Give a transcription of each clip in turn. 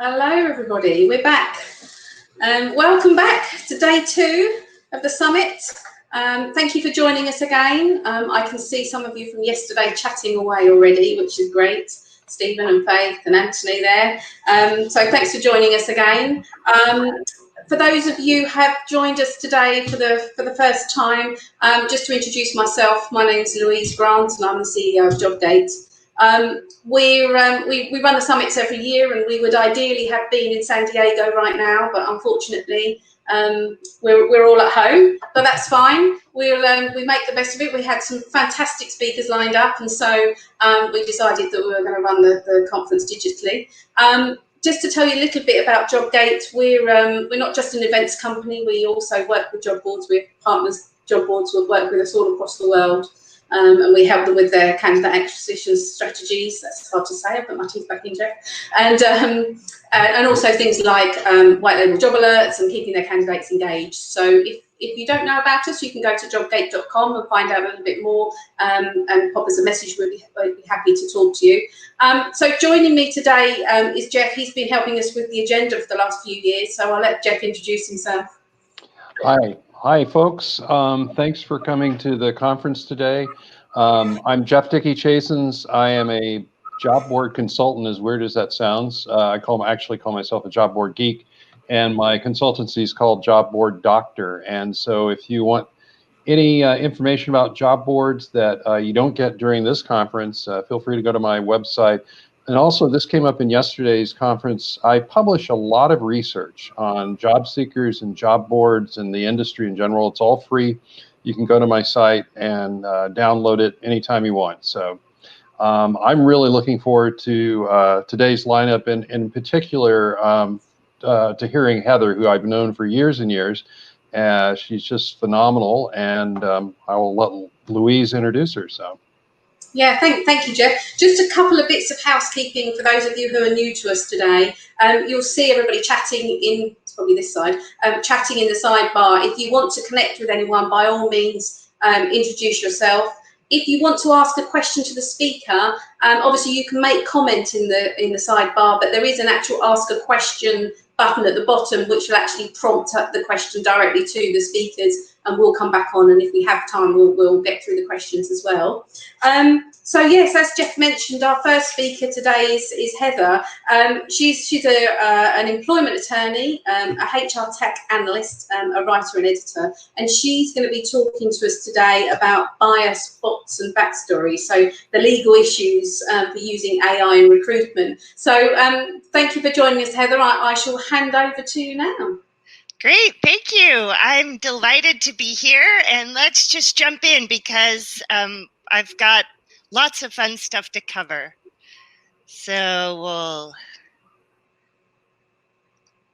Hello, everybody. We're back. Welcome back to day 2 of the summit. Thank you for joining us again. I can see some of you from yesterday chatting away already, which is great. Stephen and Faith and Anthony there. So thanks for joining us again. For those of you who have joined us today for the first time, just to introduce myself, my name is Louise Grant and I'm the CEO of Jobg8. We run the summits every year, and we would ideally have been in San Diego right now, but unfortunately we're all at home. But that's fine. We make the best of it. We had some fantastic speakers lined up, and so we decided that we were going to run the conference digitally. Just to tell you a little bit about Jobg8, we're not just an events company. We also work with job boards. We're partners job boards will work with us all across the world. And we help them with their candidate acquisition strategies. That's hard to say. I put my teeth back in, Jeff. And also things like white label job alerts and keeping their candidates engaged. So if you don't know about us, you can go to Jobg8.com and find out a little bit more and pop us a message. We'd be happy to talk to you. So joining me today is Jeff. He's been helping us with the agenda for the last few years. So I'll let Jeff introduce himself. Hi, folks. Thanks for coming to the conference today. I'm Jeff Chasins. I am a job board consultant, as weird as that sounds. I actually call myself a job board geek, and my consultancy is called Job Board Doctor. And so if you want any information about job boards that you don't get during this conference, feel free to go to my website. And also, this came up in yesterday's conference. I publish a lot of research on job seekers and job boards and the industry in general. It's all free. You can go to my site and download it anytime you want. So I'm really looking forward to today's lineup, and in particular to hearing Heather, who I've known for years and years. She's just phenomenal, and I will let Louise introduce her. So. Yeah, thank you, Jeff. Just a couple of bits of housekeeping for those of you who are new to us today. You'll see everybody chatting in, it's probably this side, chatting in the sidebar. If you want to connect with anyone, by all means, introduce yourself. If you want to ask a question to the speaker, obviously you can make comment in the sidebar, but there is an actual ask a question button at the bottom, which will actually prompt up the question directly to the speakers, and we'll come back on, and if we have time, we'll get through the questions as well. So yes, as Jeff mentioned, our first speaker today is Heather. She's an employment attorney, a HR tech analyst, a writer and editor, and she's going to be talking to us today about bias, bots and backstories, so the legal issues for using AI in recruitment. So thank you for joining us, Heather. I shall hand over to you now. Great, thank you. I'm delighted to be here, and let's just jump in because I've got lots of fun stuff to cover. So we'll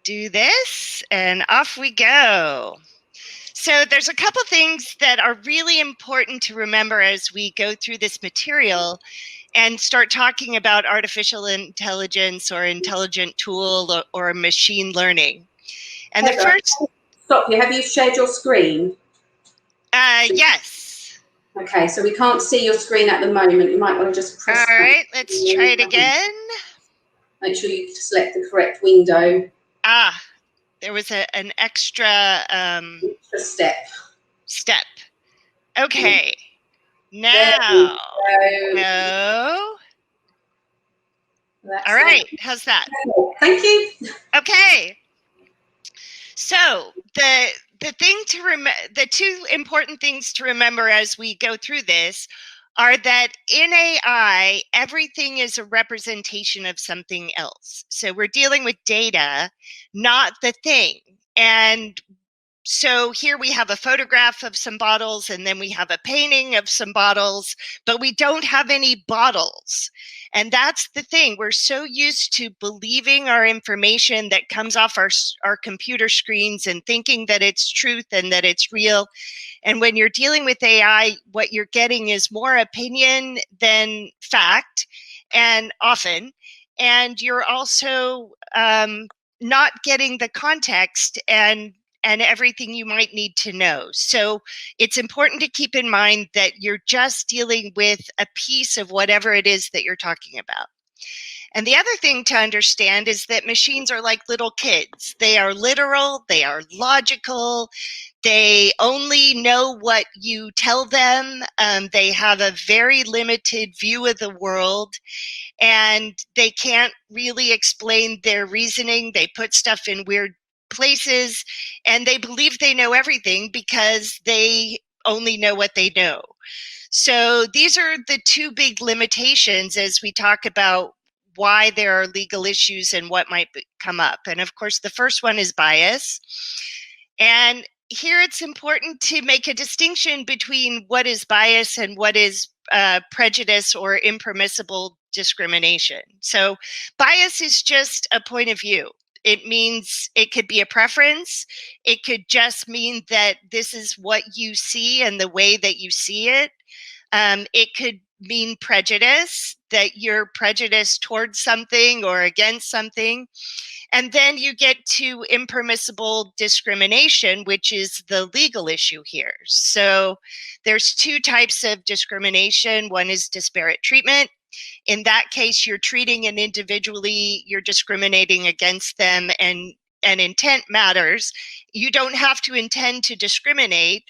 do this, and off we go. So there's a couple things that are really important to remember as we go through this material and start talking about artificial intelligence or intelligent tool or machine learning. And Heather, the first... Stop you. Have you shared your screen? Yes. Okay, so we can't see your screen at the moment. You might want to just press. All right, let's try it again. Make sure you select the correct window. Ah, there was an extra step. Okay. Now. No. All right. How's that? Thank you. Okay. So the two important things to remember as we go through this are that in AI, everything is a representation of something else. So we're dealing with data, not the thing. And so here we have a photograph of some bottles, and then we have a painting of some bottles, but we don't have any bottles. And that's the thing. We're so used to believing our information that comes off our computer screens and thinking that it's truth and that it's real. And when you're dealing with AI, what you're getting is more opinion than fact, and often. And you're also not getting the context and everything you might need to know. So it's important to keep in mind that you're just dealing with a piece of whatever it is that you're talking about. And the other thing to understand is that machines are like little kids. They are literal, they are logical, they only know what you tell them. They have a very limited view of the world, and they can't really explain their reasoning. They put stuff in weird places, and they believe they know everything because they only know what they know. So these are the two big limitations as we talk about why there are legal issues and what might come up. And of course, the first one is bias. And here it's important to make a distinction between what is bias and what is prejudice or impermissible discrimination. So bias is just a point of view. It means it could be a preference. It could just mean that this is what you see and the way that you see it. It could mean prejudice, that you're prejudiced towards something or against something. And then you get to impermissible discrimination, which is the legal issue here. So there's two types of discrimination. One is disparate treatment. In that case, you're treating an individually, you're discriminating against them, and intent matters. You don't have to intend to discriminate.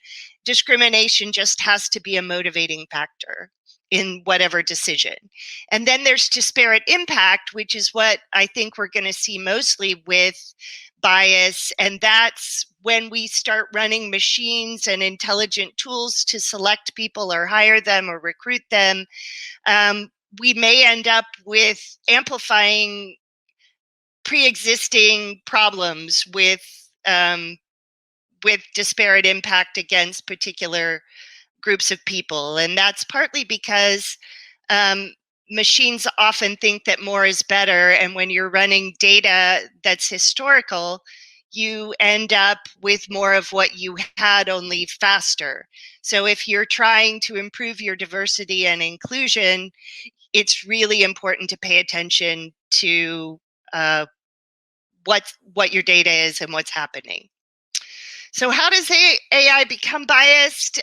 Discrimination just has to be a motivating factor in whatever decision. And then there's disparate impact, which is what I think we're going to see mostly with bias. And that's when we start running machines and intelligent tools to select people or hire them or recruit them. We may end up with amplifying pre-existing problems with disparate impact against particular groups of people. And that's partly because machines often think that more is better. And when you're running data that's historical, you end up with more of what you had, only faster. So if you're trying to improve your diversity and inclusion, it's really important to pay attention to what your data is and what's happening. So how does AI become biased?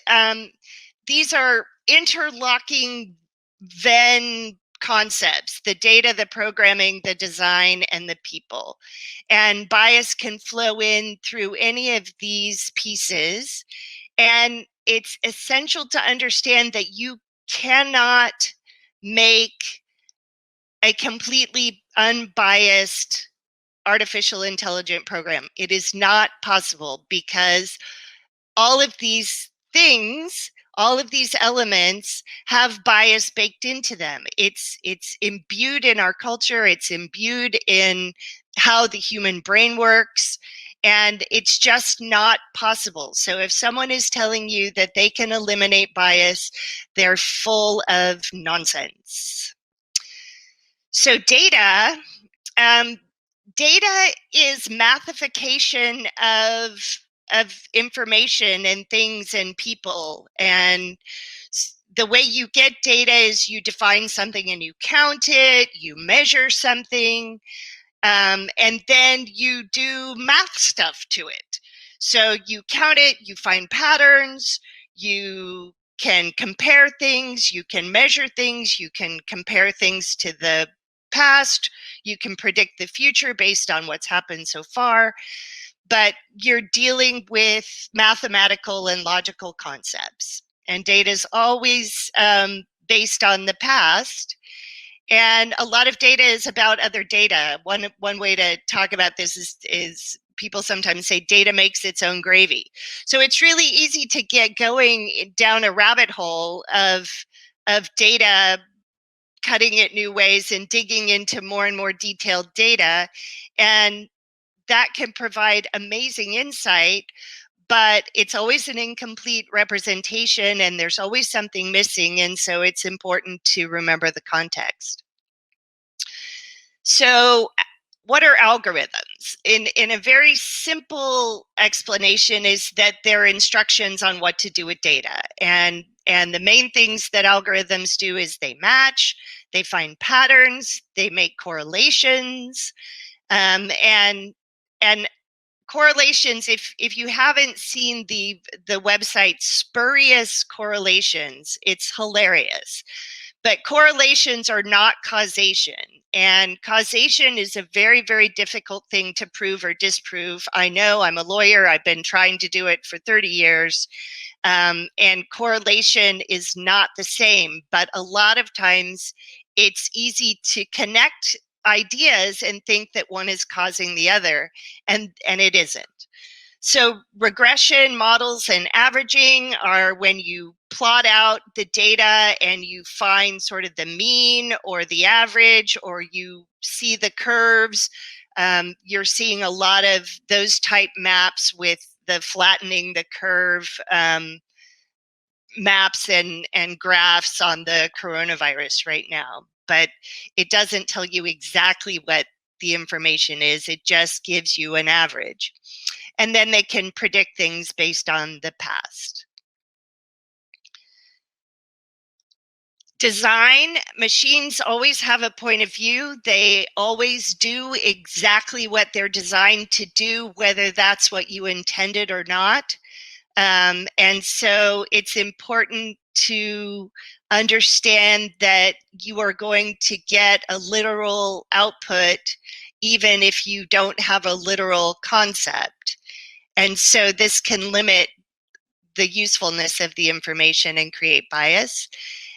These are interlocking Venn concepts: the data, the programming, the design, and the people. And bias can flow in through any of these pieces. And it's essential to understand that you cannot make a completely unbiased artificial intelligent program. It is not possible, because all of these things, all of these elements have bias baked into them. It's imbued in our culture. It's imbued in how the human brain works. And it's just not possible. So if someone is telling you that they can eliminate bias, they're full of nonsense. So data, data is mathification of information and things and people. And the way you get data is you define something and you count it, you measure something, and then you do math stuff to it. So you count it, you find patterns, you can compare things, you can measure things, you can compare things to the past, you can predict the future based on what's happened so far, but you're dealing with mathematical and logical concepts. And data is always based on the past. And a lot of data is about other data. One way to talk about this is people sometimes say data makes its own gravy. So it's really easy to get going down a rabbit hole of data, cutting it new ways and digging into more and more detailed data. And that can provide amazing insight, but it's always an incomplete representation and there's always something missing. And so it's important to remember the context. So what are algorithms? In a very simple explanation is that they're instructions on what to do with data. And the main things that algorithms do is they match, they find patterns, they make correlations, and correlations, if you haven't seen the website Spurious Correlations, it's hilarious. But correlations are not causation. And causation is a very, very difficult thing to prove or disprove. I know, I'm a lawyer. I've been trying to do it for 30 years. And correlation is not the same, but a lot of times it's easy to connect ideas and think that one is causing the other, and it isn't. So regression models and averaging are when you plot out the data and you find sort of the mean or the average, or you see the curves. You're seeing a lot of those type maps with the flattening the curve maps and graphs on the coronavirus right now. But it doesn't tell you exactly what the information is. It just gives you an average. And then they can predict things based on the past. Design, machines always have a point of view. They always do exactly what they're designed to do, whether that's what you intended or not. And so it's important to understand that you are going to get a literal output, even if you don't have a literal concept. And so this can limit the usefulness of the information and create bias.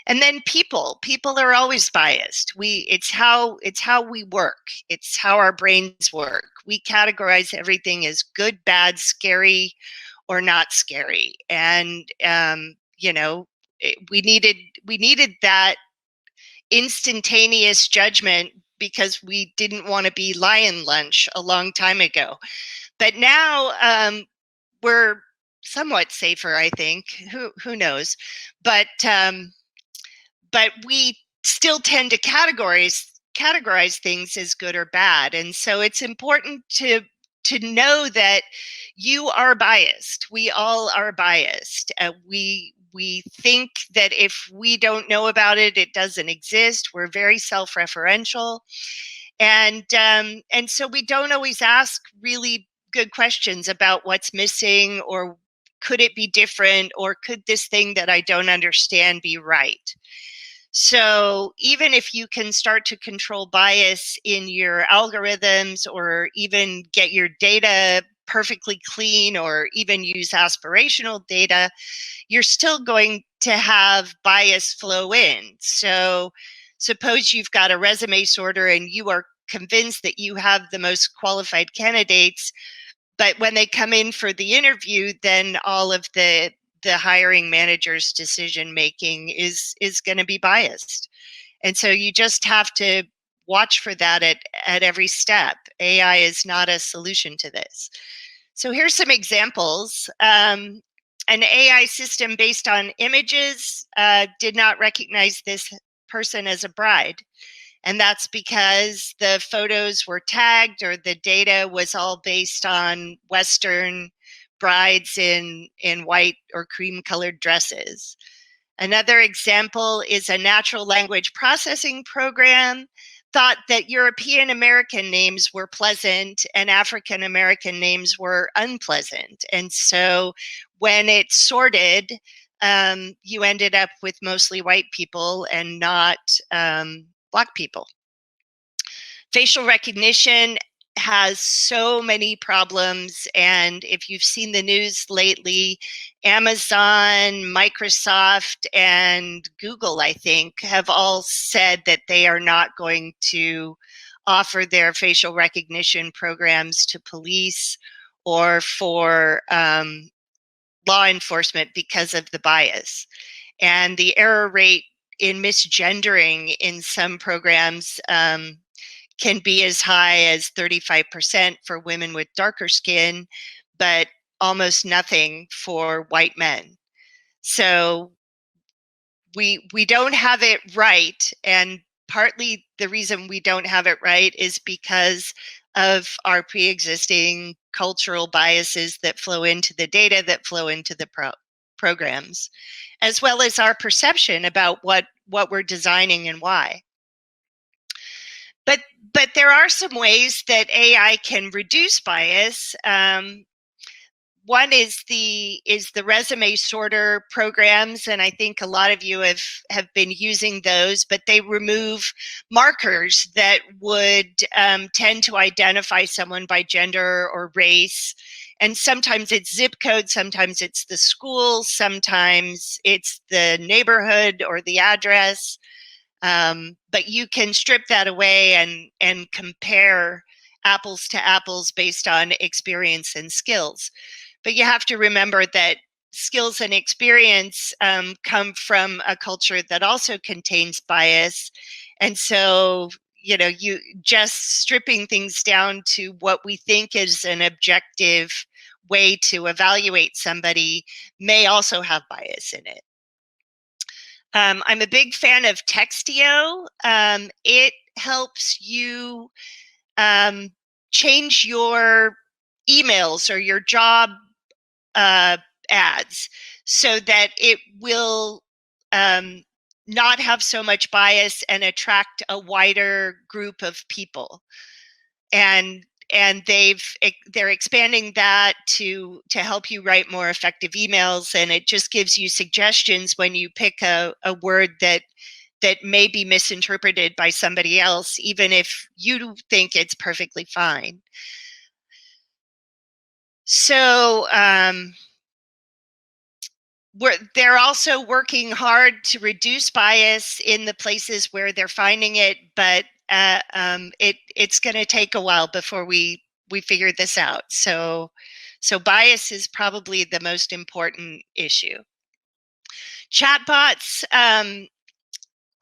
And then people are always biased. It's how we work. It's how our brains work. We categorize everything as good, bad, scary, or not scary. And you know, we needed that instantaneous judgment because we didn't want to be lion lunch a long time ago. But now we're somewhat safer, I think. Who knows? But we still tend to categorize things as good or bad, and so it's important to know that you are biased. We all are biased. We think that if we don't know about it, it doesn't exist. We're very self-referential, and so we don't always ask really good questions about what's missing, or could it be different, or could this thing that I don't understand be right? So even if you can start to control bias in your algorithms, or even get your data perfectly clean, or even use aspirational data, you're still going to have bias flow in. So suppose you've got a resume sorter and you are convinced that you have the most qualified candidates, but when they come in for the interview, then all of the hiring manager's decision making is going to be biased. And so you just have to watch for that at every step. AI is not a solution to this. So here's some examples. An AI system based on images did not recognize this person as a bride. And that's because the photos were tagged, or the data was all based on Western brides in white or cream colored dresses. Another example is a natural language processing program thought that European American names were pleasant and African American names were unpleasant. And so when it sorted, you ended up with mostly white people and not Black people. Facial recognition has so many problems, and if you've seen the news lately, Amazon, Microsoft, and Google, I think, have all said that they are not going to offer their facial recognition programs to police or for law enforcement because of the bias. And the error rate in misgendering in some programs can be as high as 35% for women with darker skin, but almost nothing for white men. So we don't have it right, and partly the reason we don't have it right is because of our pre-existing cultural biases that flow into the data, that flow into the programs, as well as our perception about what we're designing and why. But there are some ways that AI can reduce bias. one is the resume sorter programs, and I think a lot of you have been using those, but they remove markers that would tend to identify someone by gender or race. And sometimes it's zip code, sometimes it's the school, sometimes it's the neighborhood or the address. But you can strip that away and compare apples to apples based on experience and skills. But you have to remember that skills and experience come from a culture that also contains bias. And so, you know, you just stripping things down to what we think is an objective way to evaluate somebody may also have bias in it. I'm a big fan of Textio. It helps you change your emails or your job ads so that it will not have so much bias and attract a wider group of people. And they're expanding that to help you write more effective emails, and it just gives you suggestions when you pick a word that may be misinterpreted by somebody else, even if you think it's perfectly fine. So they're also working hard to reduce bias in the places where they're finding it, but it's going to take a while before we figure this out. So bias is probably the most important issue. Chatbots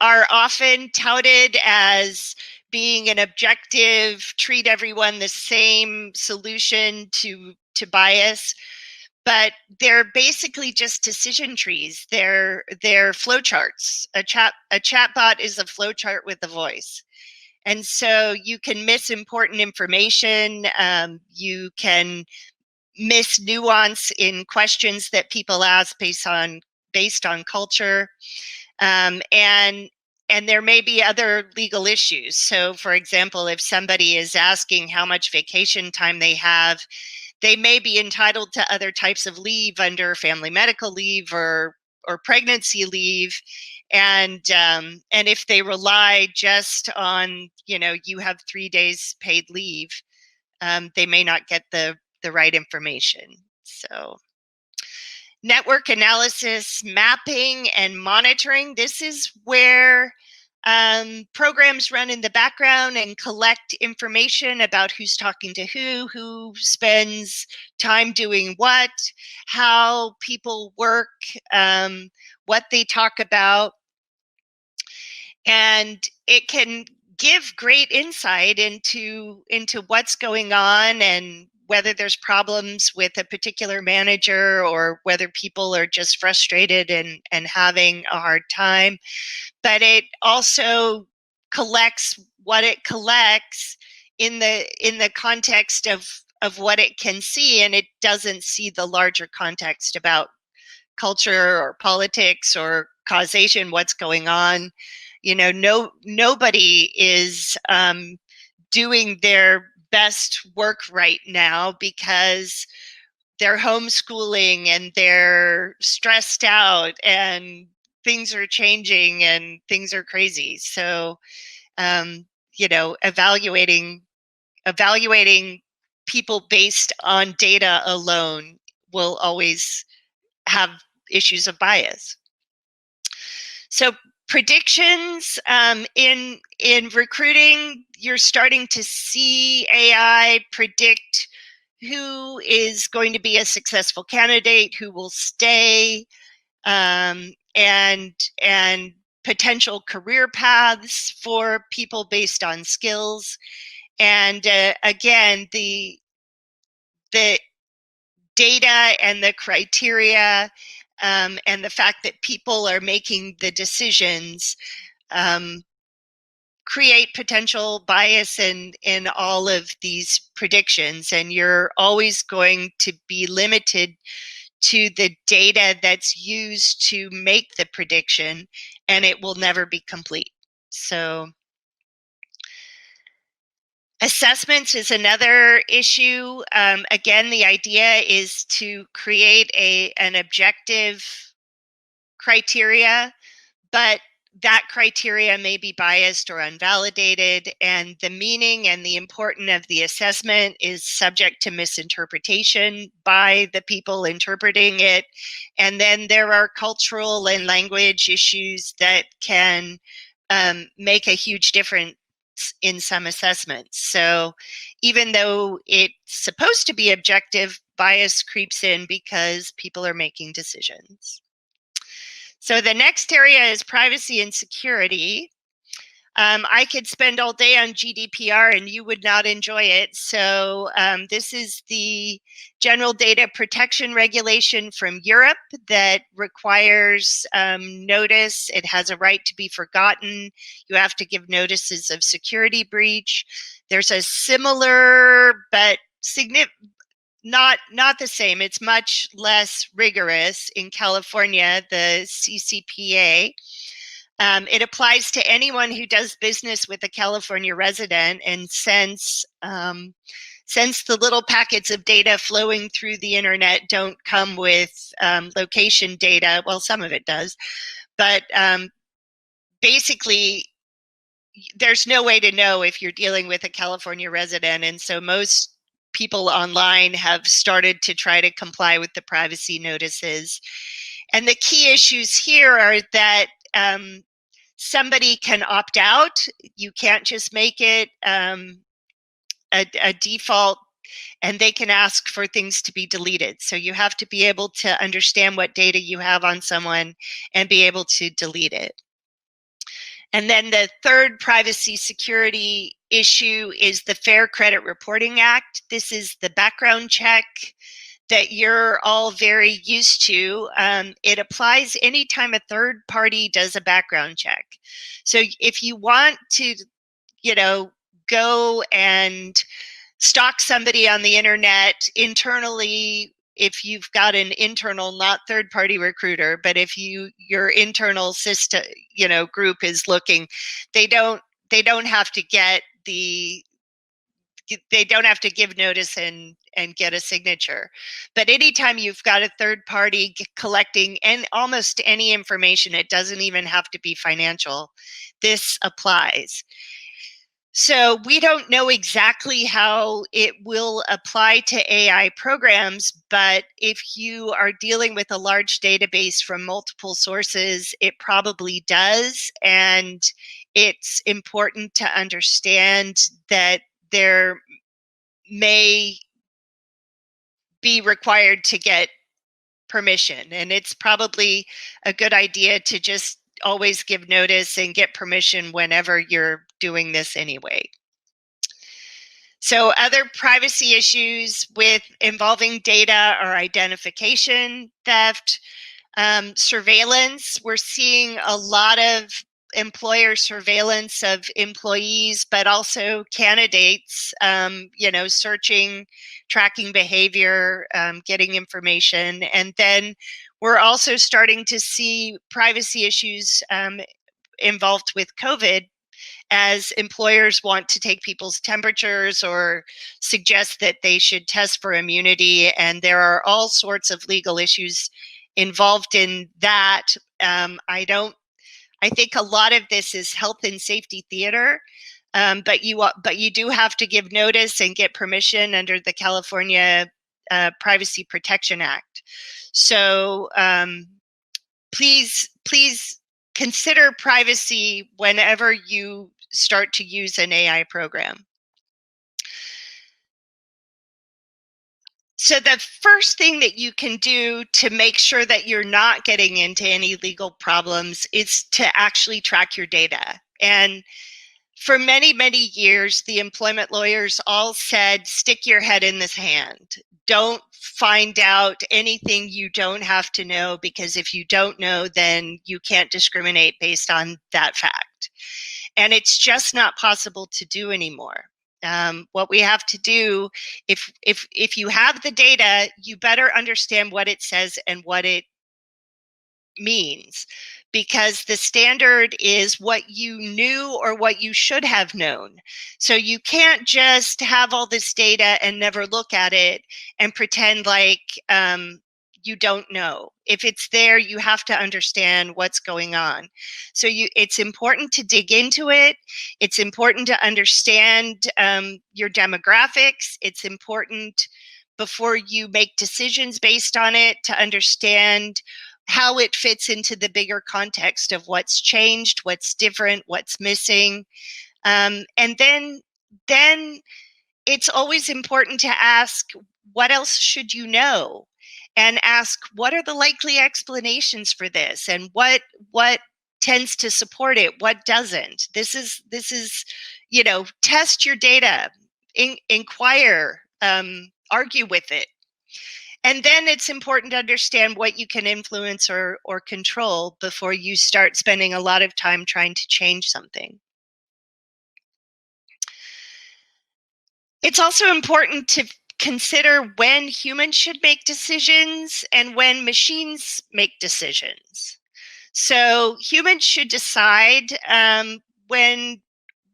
are often touted as being an objective, treat everyone the same solution to bias, but they're basically just decision trees. They're flowcharts. A chatbot is a flowchart with a voice. And so you can miss important information. You can miss nuance in questions that people ask based on culture. And there may be other legal issues. So, for example, if somebody is asking how much vacation time they have, they may be entitled to other types of leave under family medical leave or pregnancy leave. And if they rely just on, you know, you have 3 days paid leave, they may not get the right information. So network analysis, mapping, and monitoring. This is where programs run in the background and collect information about who's talking to who spends time doing what, how people work, what they talk about. And it can give great insight into what's going on and whether there's problems with a particular manager or whether people are just frustrated and having a hard time. But it also collects what it collects in the context of what it can see, and it doesn't see the larger context about culture or politics or causation, what's going on. You know, nobody is doing their best work right now because they're homeschooling and they're stressed out and things are changing and things are crazy. So, you know, evaluating people based on data alone will always have issues of bias. So predictions in recruiting, you're starting to see AI predict who is going to be a successful candidate, who will stay, and potential career paths for people based on skills. And again, the data and the criteria and the fact that people are making the decisions create potential bias in all of these predictions. And you're always going to be limited to the data that's used to make the prediction, and it will never be complete. So Assessments is another issue. Again, the idea is to create an objective criteria, but that criteria may be biased or unvalidated, and the meaning and the importance of the assessment is subject to misinterpretation by the people interpreting it. And then there are cultural and language issues that can make a huge difference in some assessments. So even though it's supposed to be objective, bias creeps in because people are making decisions. So the next area is privacy and security. I could spend all day on GDPR and you would not enjoy it. So this is the General Data Protection Regulation from Europe that requires notice. It has a right to be forgotten. You have to give notices of security breach. There's a similar but not the same. It's much less rigorous in California, the CCPA. It applies to anyone who does business with a California resident, and since the little packets of data flowing through the internet don't come with location data, well, some of it does, but basically there's no way to know if you're dealing with a California resident, and so most people online have started to try to comply with the privacy notices. And the key issues here are that somebody can opt out. You can't just make it a default, and they can ask for things to be deleted. So you have to be able to understand what data you have on someone and be able to delete it. And then the third privacy security issue is the Fair Credit Reporting Act. This is the background check that you're all very used to. It applies anytime a third party does a background check. So if you want to, go and stalk somebody on the internet internally, if you've got an internal, not third-party recruiter, but if your internal system, group is looking, they don't have to get they don't have to give notice and get a signature. But anytime you've got a third party collecting almost any information, it doesn't even have to be financial, this applies. So we don't know exactly how it will apply to AI programs, but if you are dealing with a large database from multiple sources, it probably does. And it's important to understand that there may be required to get permission. And it's probably a good idea to just always give notice and get permission whenever you're doing this anyway. So other privacy issues involving data are identification theft, surveillance. We're seeing a lot of employer surveillance of employees, but also candidates, searching, tracking behavior, getting information. And then we're also starting to see privacy issues involved with COVID, as employers want to take people's temperatures or suggest that they should test for immunity. And there are all sorts of legal issues involved in that. I think a lot of this is health and safety theater, but you do have to give notice and get permission under the California Privacy Protection Act. So please consider privacy whenever you start to use an AI program. So the first thing that you can do to make sure that you're not getting into any legal problems is to actually track your data. And for many, many years, the employment lawyers all said, stick your head in the sand. Don't find out anything you don't have to know, because if you don't know, then you can't discriminate based on that fact. And it's just not possible to do anymore. What we have to do, if you have the data, you better understand what it says and what it means. because the standard is what you knew or what you should have known. So you can't just have all this data and never look at it and pretend like you don't know. If it's there, you have to understand what's going on. So it's important to dig into it. It's important to understand your demographics. It's important before you make decisions based on it to understand how it fits into the bigger context of what's changed, what's different, what's missing. And then it's always important to ask, what else should you know? And ask, what are the likely explanations for this? And what tends to support it? What doesn't? This is, test your data, inquire, argue with it. And then it's important to understand what you can influence or control before you start spending a lot of time trying to change something. It's also important to consider when humans should make decisions and when machines make decisions. So humans should decide when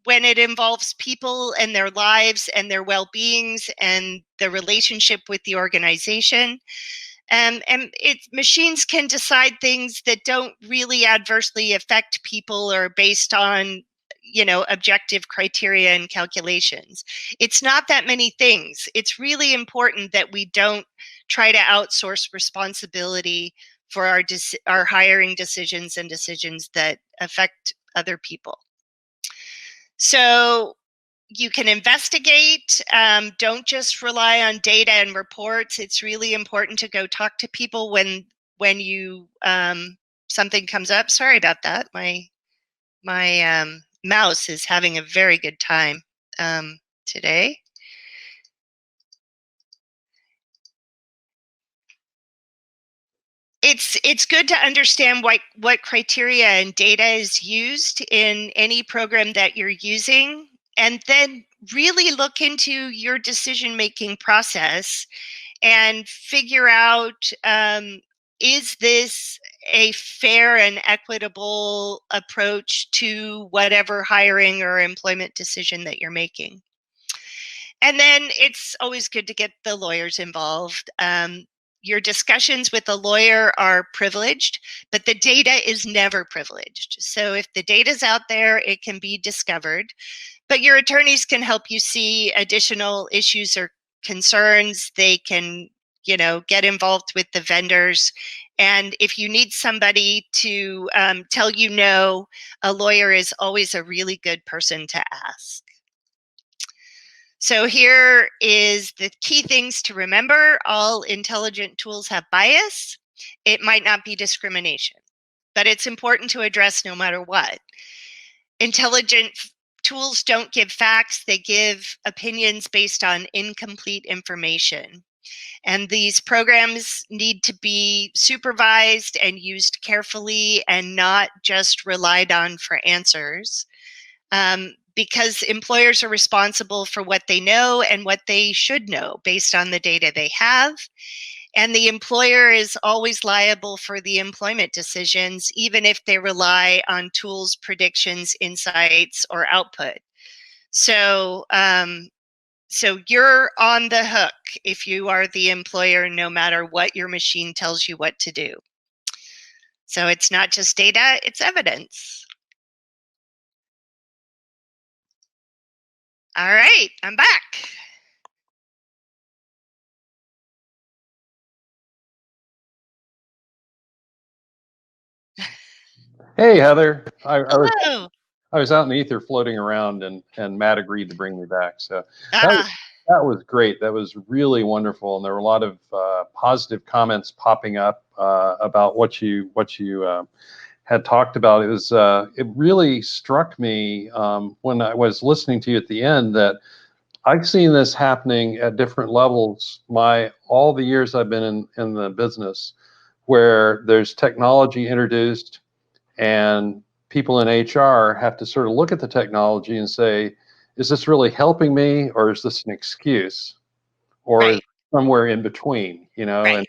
it involves people and their lives and their well-beings and the relationship with the organization. And machines can decide things that don't really adversely affect people or based on objective criteria and calculations. It's not that many things. It's really important that we don't try to outsource responsibility for our hiring decisions and decisions that affect other people. So you can investigate. Don't just rely on data and reports. It's really important to go talk to people when you something comes up. Sorry about that. My mouse is having a very good time today. It's good to understand what criteria and data is used in any program that you're using, and then really look into your decision-making process and figure out, is this a fair and equitable approach to whatever hiring or employment decision that you're making? And then it's always good to get the lawyers involved. Your discussions with a lawyer are privileged, but the data is never privileged. So if the data's out there, it can be discovered, but your attorneys can help you see additional issues or concerns. They can, get involved with the vendors. And if you need somebody to tell you no, a lawyer is always a really good person to ask. So here is the key things to remember. All intelligent tools have bias. It might not be discrimination, but it's important to address no matter what. Intelligent tools don't give facts. They give opinions based on incomplete information. And these programs need to be supervised and used carefully and not just relied on for answers. Because employers are responsible for what they know and what they should know based on the data they have. And the employer is always liable for the employment decisions, even if they rely on tools, predictions, insights, or output. So, so you're on the hook if you are the employer, no matter what your machine tells you what to do. So it's not just data, it's evidence. All right, I'm back. Hey, Heather. I was out in the ether floating around, and Matt agreed to bring me back. So that was great. That was really wonderful, and there were a lot of positive comments popping up about what you had talked about. It really struck me when I was listening to you at the end that I've seen this happening at different levels all the years I've been in the business, where there's technology introduced and people in HR have to sort of look at the technology and say, is this really helping me, or is this an excuse, or is it somewhere in between? Right. And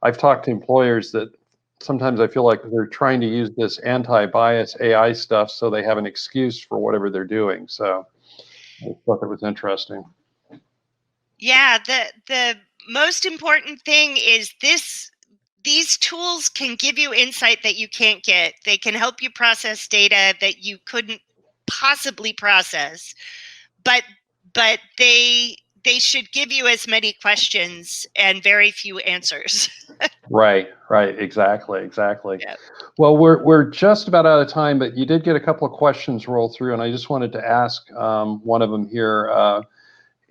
I've talked to employers that sometimes I feel like they're trying to use this anti-bias AI stuff so they have an excuse for whatever they're doing. So I thought that was interesting. Yeah, the most important thing is these tools can give you insight that you can't get. They can help you process data that you couldn't possibly process, but they should give you as many questions and very few answers. Right, exactly. Yep. Well, we're just about out of time, but you did get a couple of questions roll through, and I just wanted to ask one of them here.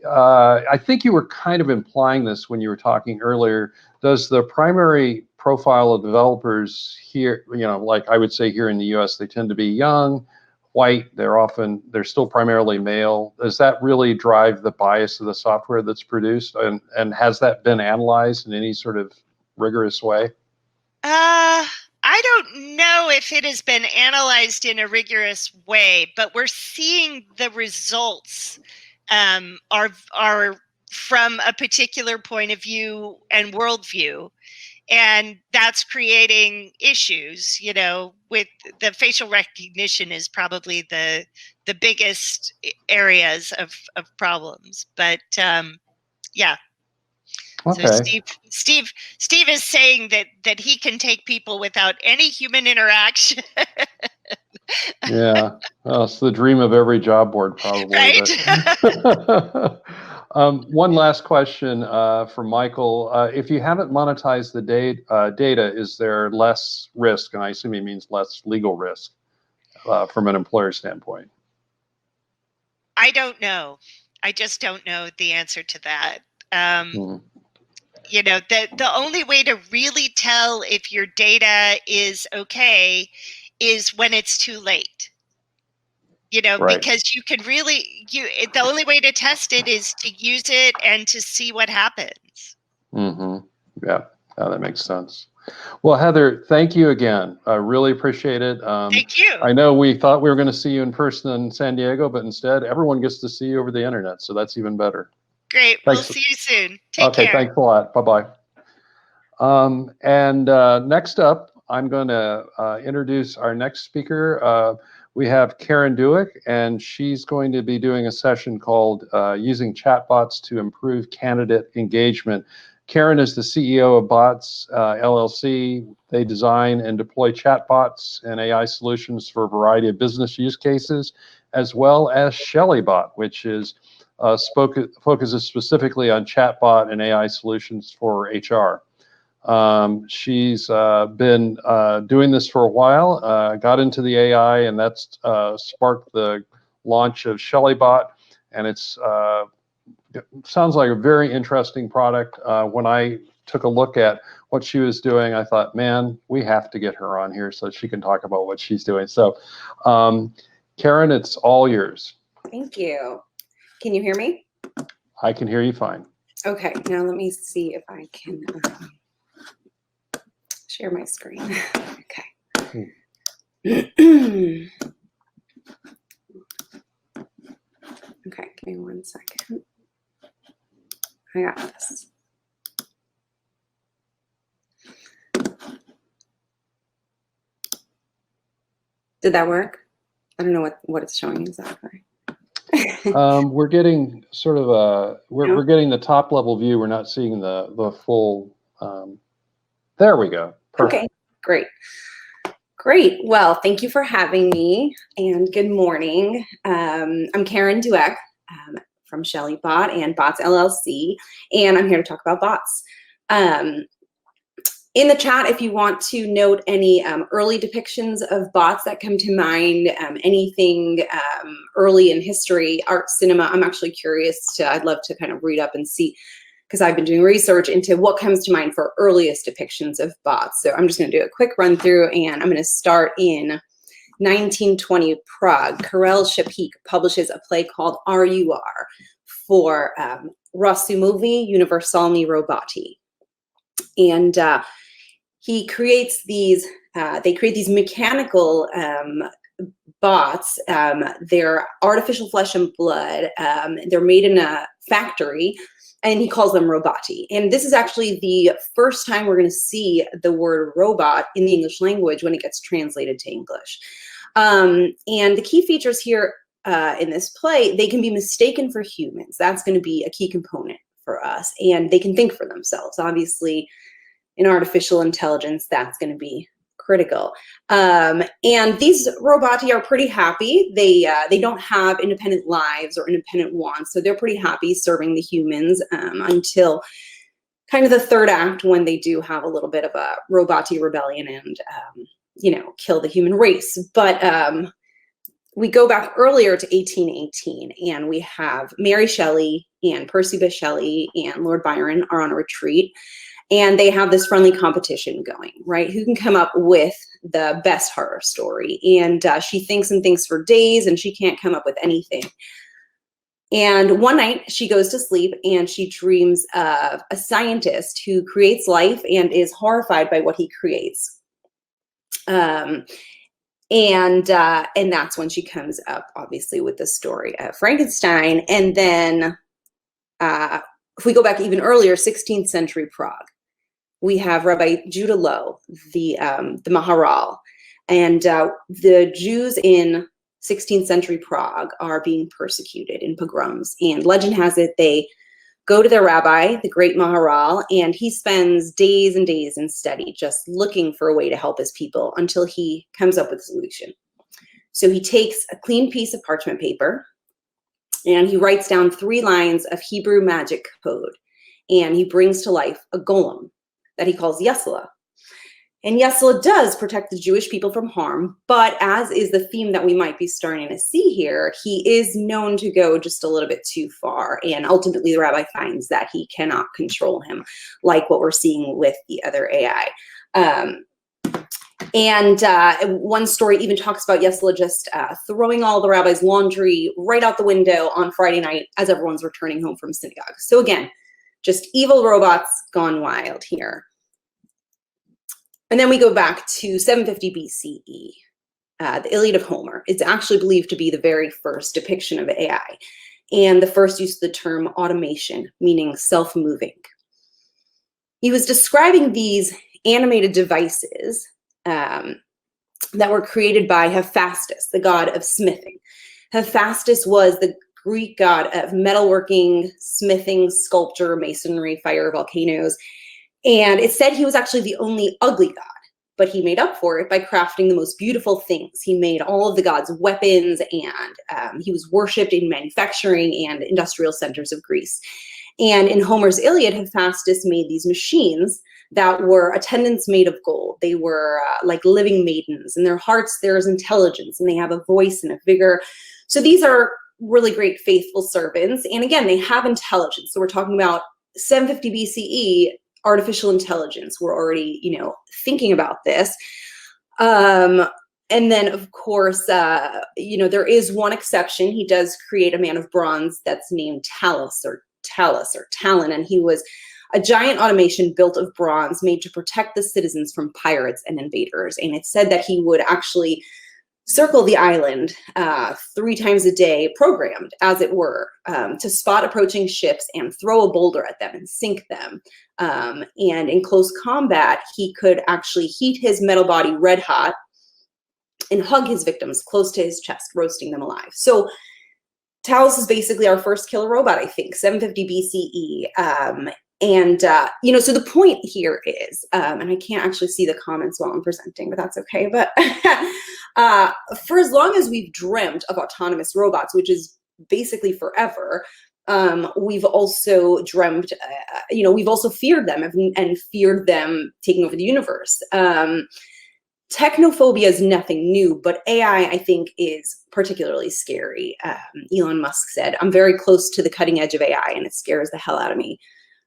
I think you were kind of implying this when you were talking earlier. Does the primary profile of developers here, like I would say here in the US, they tend to be young, white, they're still primarily male. Does that really drive the bias of the software that's produced? And has that been analyzed in any sort of rigorous way? I don't know if it has been analyzed in a rigorous way, but we're seeing the results are from a particular point of view and worldview. And that's creating issues, with the facial recognition is probably the biggest areas of problems. But yeah. Okay. So Steve is saying that he can take people without any human interaction. Yeah, well, it's the dream of every job board, probably. Right? But one last question from Michael. If you haven't monetized the data, is there less risk? And I assume he means less legal risk from an employer standpoint. I don't know. I just don't know the answer to that. The only way to really tell if your data is okay is when it's too late. Right. Because you can really, the only way to test it is to use it and to see what happens. Yeah, that makes sense. Well, Heather, thank you again. I really appreciate it. Thank you. I know we thought we were going to see you in person in San Diego, but instead everyone gets to see you over the internet, so that's even better. Great. Thanks. We'll see you soon. Take care. Okay, thanks a lot. Bye-bye. And next up, I'm going to introduce our next speaker. We have Keren Douek, and she's going to be doing a session called Using Chatbots to Improve Candidate Engagement. Keren is the CEO of Bots LLC. They design and deploy chatbots and AI solutions for a variety of business use cases, as well as ShelleyBot, which is focuses specifically on chatbot and AI solutions for HR. She's been doing this for a while, got into the AI, and that's sparked the launch of ShelleyBot, and it sounds like a very interesting product. When I took a look at what she was doing, I thought, man, we have to get her on here so she can talk about what she's doing. So, Keren, it's all yours. Thank you. Can you hear me? I can hear you fine. Okay, now let me see if I can share my screen. Okay. Okay, give me 1 second. I got this. Did that work? I don't know what it's showing exactly. We're getting sort of a we're getting the top level view. We're not seeing the full. There we go. Perfect. Okay, great. Great. Well, thank you for having me, and good morning. I'm Keren Douek from ShelleyBot and Bots LLC, and I'm here to talk about bots. In the chat, if you want to note any early depictions of bots that come to mind, anything early in history, art, cinema, I'm actually curious I'd love to kind of read up and see, because I've been doing research into what comes to mind for earliest depictions of bots. So I'm just going to do a quick run through, and I'm going to start in 1920 Prague. Karel Čapek publishes a play called RUR for Rozumoví univerzální roboti. And he creates these, they create these mechanical bots. They're artificial flesh and blood. They're made in a factory, and he calls them roboti. And this is actually the first time we're going to see the word robot in the English language when it gets translated to English. And the key features here in this play, they can be mistaken for humans. That's going to be a key component for us. And they can think for themselves. Obviously, in artificial intelligence, that's going to be critical. And these roboti are pretty happy. They don't have independent lives or independent wants, so they're pretty happy serving the humans until kind of the third act, when they do have a little bit of a roboti rebellion and you know, kill the human race. But we go back earlier to 1818, and we have Mary Shelley and Percy Bysshe Shelley and Lord Byron are on a retreat. And they have this friendly competition going, right? Who can come up with the best horror story? And she thinks and thinks for days, and she can't come up with anything. And one night she goes to sleep and she dreams of a scientist who creates life and is horrified by what he creates. And that's when she comes up, obviously, with the story of Frankenstein. And then if we go back even earlier, 16th century Prague, we have Rabbi Judah Loew, the Maharal, and the Jews in 16th century Prague are being persecuted in pogroms. And legend has it they go to their rabbi, the great Maharal, and he spends days and days in study just looking for a way to help his people until he comes up with a solution. So he takes a clean piece of parchment paper and he writes down 3 lines of Hebrew magic code, and he brings to life a golem that he calls Yesla. And Yesla does protect the Jewish people from harm, but as is the theme that we might be starting to see here, he is known to go just a little bit too far, and ultimately the rabbi finds that he cannot control him, like what we're seeing with the other AI. One story even talks about Yesla just throwing all the rabbi's laundry right out the window on Friday night as everyone's returning home from synagogue. So again, just evil robots gone wild here. And then we go back to 750 BCE, the Iliad of Homer. It's actually believed to be the very first depiction of AI, and the first use of the term automation, meaning self-moving. He was describing these animated devices that were created by Hephaestus, the god of smithing. Hephaestus was the Greek god of metalworking, smithing, sculpture, masonry, fire, volcanoes. And it said he was actually the only ugly god, but he made up for it by crafting the most beautiful things. He made all of the gods' weapons, and he was worshipped in manufacturing and industrial centers of Greece. And in Homer's Iliad, Hephaestus made these machines that were attendants made of gold. They were like living maidens. In their hearts, there is intelligence, and they have a voice and a vigor. So these are really great faithful servants. And again, they have intelligence. So we're talking about 750 BCE, artificial intelligence. We're already, you know, thinking about this. And then, of course, you know, there is one exception. He does create a man of bronze that's named Talus or Talon, and he was a giant automation built of bronze made to protect the citizens from pirates and invaders. And it's said that he would actually circle the island 3 times a day, programmed, as it were, to spot approaching ships and throw a boulder at them and sink them. And in close combat, he could actually heat his metal body red hot and hug his victims close to his chest, roasting them alive. So Talus is basically our first killer robot, I think, 750 BCE. You know, so the point here is, and I can't actually see the comments while I'm presenting, but that's okay. But for as long as we've dreamt of autonomous robots, which is basically forever, we've also dreamt, you know, we've also feared them and feared them taking over the universe. Technophobia is nothing new, but AI, I think, is particularly scary. Elon Musk said, "I'm very close to the cutting edge of AI, and it scares the hell out of me."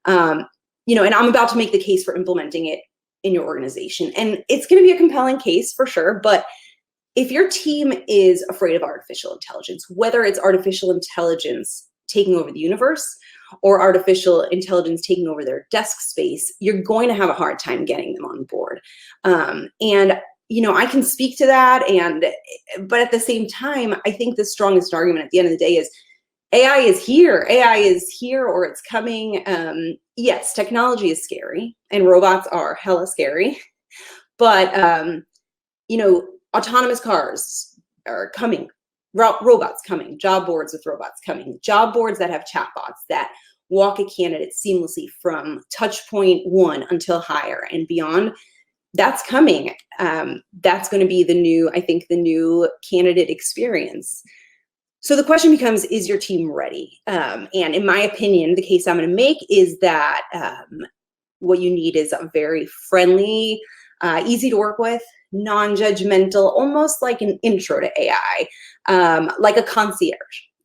You know, and I'm about to make the case for implementing it in your organization. And it's going to be a compelling case for sure. But if your team is afraid of artificial intelligence, whether it's artificial intelligence taking over the universe or artificial intelligence taking over their desk space, you're going to have a hard time getting them on board. And, you know, I can speak to that. But at the same time, I think the strongest argument at the end of the day is AI is here. AI is here, or it's coming. Yes, technology is scary, and robots are hella scary. But you know, autonomous cars are coming. Robots coming. Job boards with robots coming. Job boards that have chatbots that walk a candidate seamlessly from touch point 1 until hire and beyond. That's coming. That's going to be the new, I think, the new candidate experience. So the question becomes, is your team ready? And in my opinion, the case I'm going to make is that what you need is a very friendly, easy to work with, non-judgmental, almost like an intro to AI, like a concierge,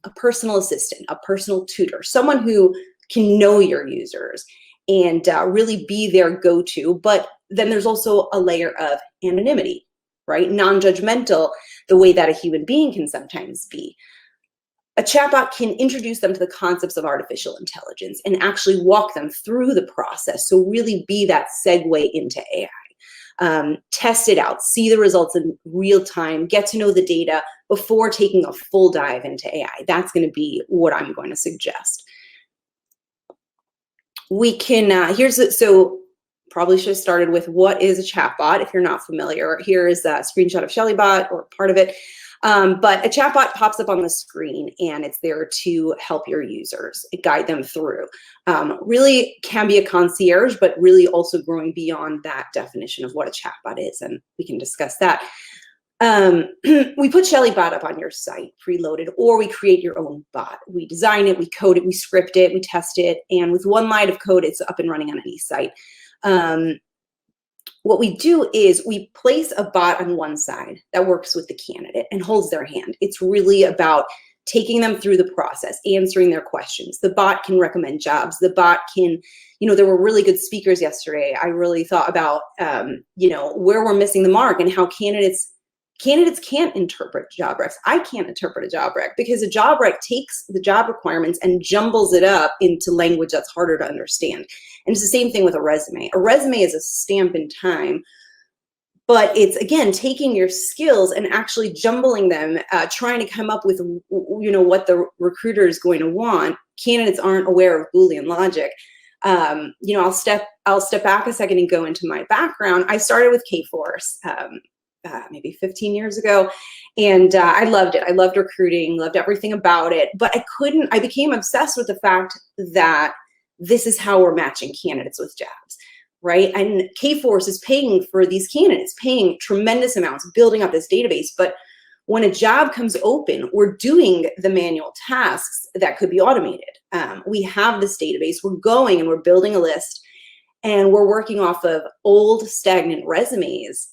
a personal assistant, a personal tutor, someone who can know your users and really be their go-to. But then there's also a layer of anonymity, right? Non-judgmental, the way that a human being can sometimes be. A chatbot can introduce them to the concepts of artificial intelligence and actually walk them through the process. So really be that segue into AI. Test it out, see the results in real time, get to know the data before taking a full dive into AI. That's going to be what I'm going to suggest. We can, so probably should have started with what is a chatbot if you're not familiar. Here is a screenshot of ShelleyBot, or part of it. But a chatbot pops up on the screen and it's there to help your users, guide them through. Really can be a concierge, but really also growing beyond that definition of what a chatbot is, and we can discuss that. We put ShelleyBot up on your site preloaded, or we create your own bot. We design it, we code it, we script it, we test it, and with one line of code, it's up and running on any site. What we do is we place a bot on one side that works with the candidate and holds their hand. It's really about taking them through the process, answering their questions. The bot can recommend jobs. The bot can, you know, there were really good speakers yesterday. I really thought about, you know, where we're missing the mark and how candidates can't interpret job recs. I can't interpret a job rec because a job rec takes the job requirements and jumbles it up into language that's harder to understand. And it's the same thing with a resume. A resume is a stamp in time, but it's, again, taking your skills and actually jumbling them, trying to come up with, you know, what the recruiter is going to want. Candidates aren't aware of Boolean logic. You know, I'll step back a second and go into my background. I started with Kforce. Maybe 15 years ago. And I loved it. I loved recruiting, loved everything about it. But I became obsessed with the fact that this is how we're matching candidates with jobs, right? And Kforce is paying for these candidates, paying tremendous amounts, building up this database. But when a job comes open, we're doing the manual tasks that could be automated. We have this database, we're going and we're building a list, and we're working off of old stagnant resumes.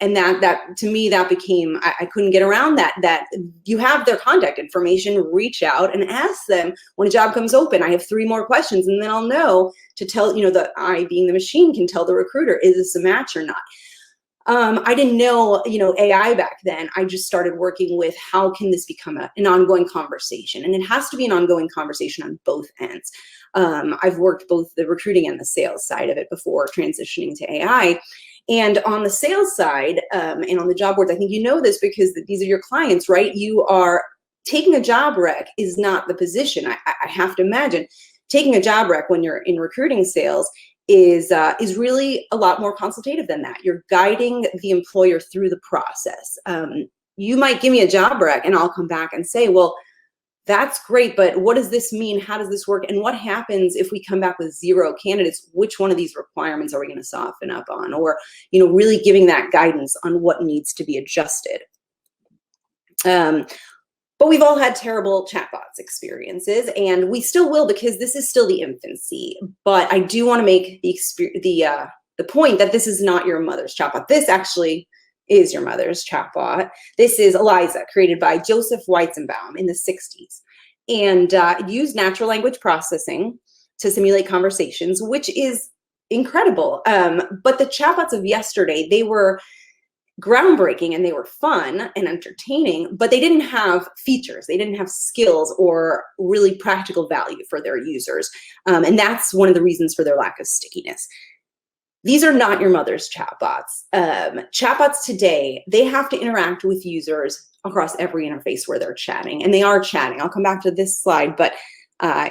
And that to me, that became, I couldn't get around that you have their contact information, reach out and ask them when a job comes open. I have 3 more questions, and then I'll know to tell, you know, the I being the machine can tell the recruiter, is this a match or not? I didn't know, you know, AI back then. I just started working with how can this become an ongoing conversation? And it has to be an ongoing conversation on both ends. I've worked both the recruiting and the sales side of it before transitioning to AI. And on the sales side and on the job boards, I think you know this because these are your clients, right? You are taking a job rec is not the position. I have to imagine taking a job rec when you're in recruiting sales is really a lot more consultative than that. You're guiding the employer through the process. You might give me a job rec and I'll come back and say, well, that's great, but what does this mean? How does this work? And what happens if we come back with 0 candidates? Which one of these requirements are we going to soften up on? Or, you know, really giving that guidance on what needs to be adjusted. But we've all had terrible chatbots experiences, and we still will because this is still the infancy. But I do want to make the point that this is not your mother's chatbot. This actually is your mother's chatbot. This is Eliza, created by Joseph Weizenbaum in the 60s. And it used natural language processing to simulate conversations, which is incredible. But the chatbots of yesterday, they were groundbreaking and they were fun and entertaining, but they didn't have features. They didn't have skills or really practical value for their users. And that's one of the reasons for their lack of stickiness. These are not your mother's chatbots. Chatbots today, they have to interact with users across every interface where they're chatting, and they are chatting. I'll come back to this slide, but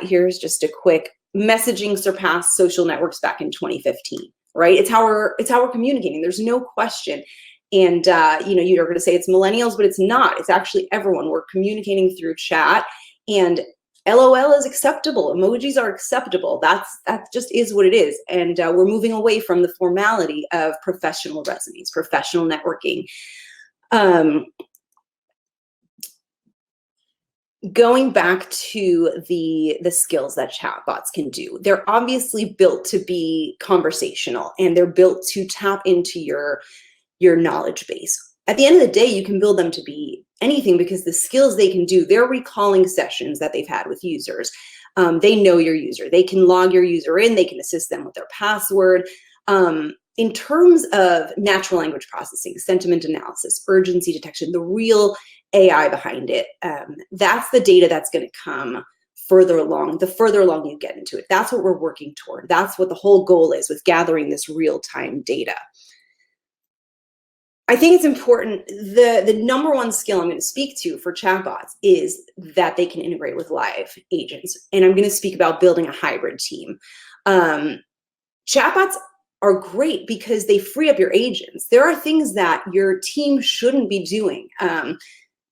here's just a quick: messaging surpassed social networks back in 2015, right? It's how we're communicating. There's no question. And you know, you're going to say it's millennials, but it's not. It's actually everyone. We're communicating through chat, and LOL is acceptable. Emojis are acceptable. That just is what it is. And we're moving away from the formality of professional resumes, professional networking. Going back to the skills that chatbots can do, they're obviously built to be conversational, and they're built to tap into your knowledge base. At the end of the day, you can build them to be anything, because the skills they can do, they're recalling sessions that they've had with users. They know your user. They can log your user in. They can assist them with their password. In terms of natural language processing, sentiment analysis, urgency detection, the real AI behind it, that's the data that's going to come further along. The further along you get into it, that's what we're working toward. That's what the whole goal is with gathering this real-time data. I think it's important, the number one skill I'm going to speak to for chatbots is that they can integrate with live agents. And I'm going to speak about building a hybrid team. Chatbots are great because they free up your agents. There are things that your team shouldn't be doing.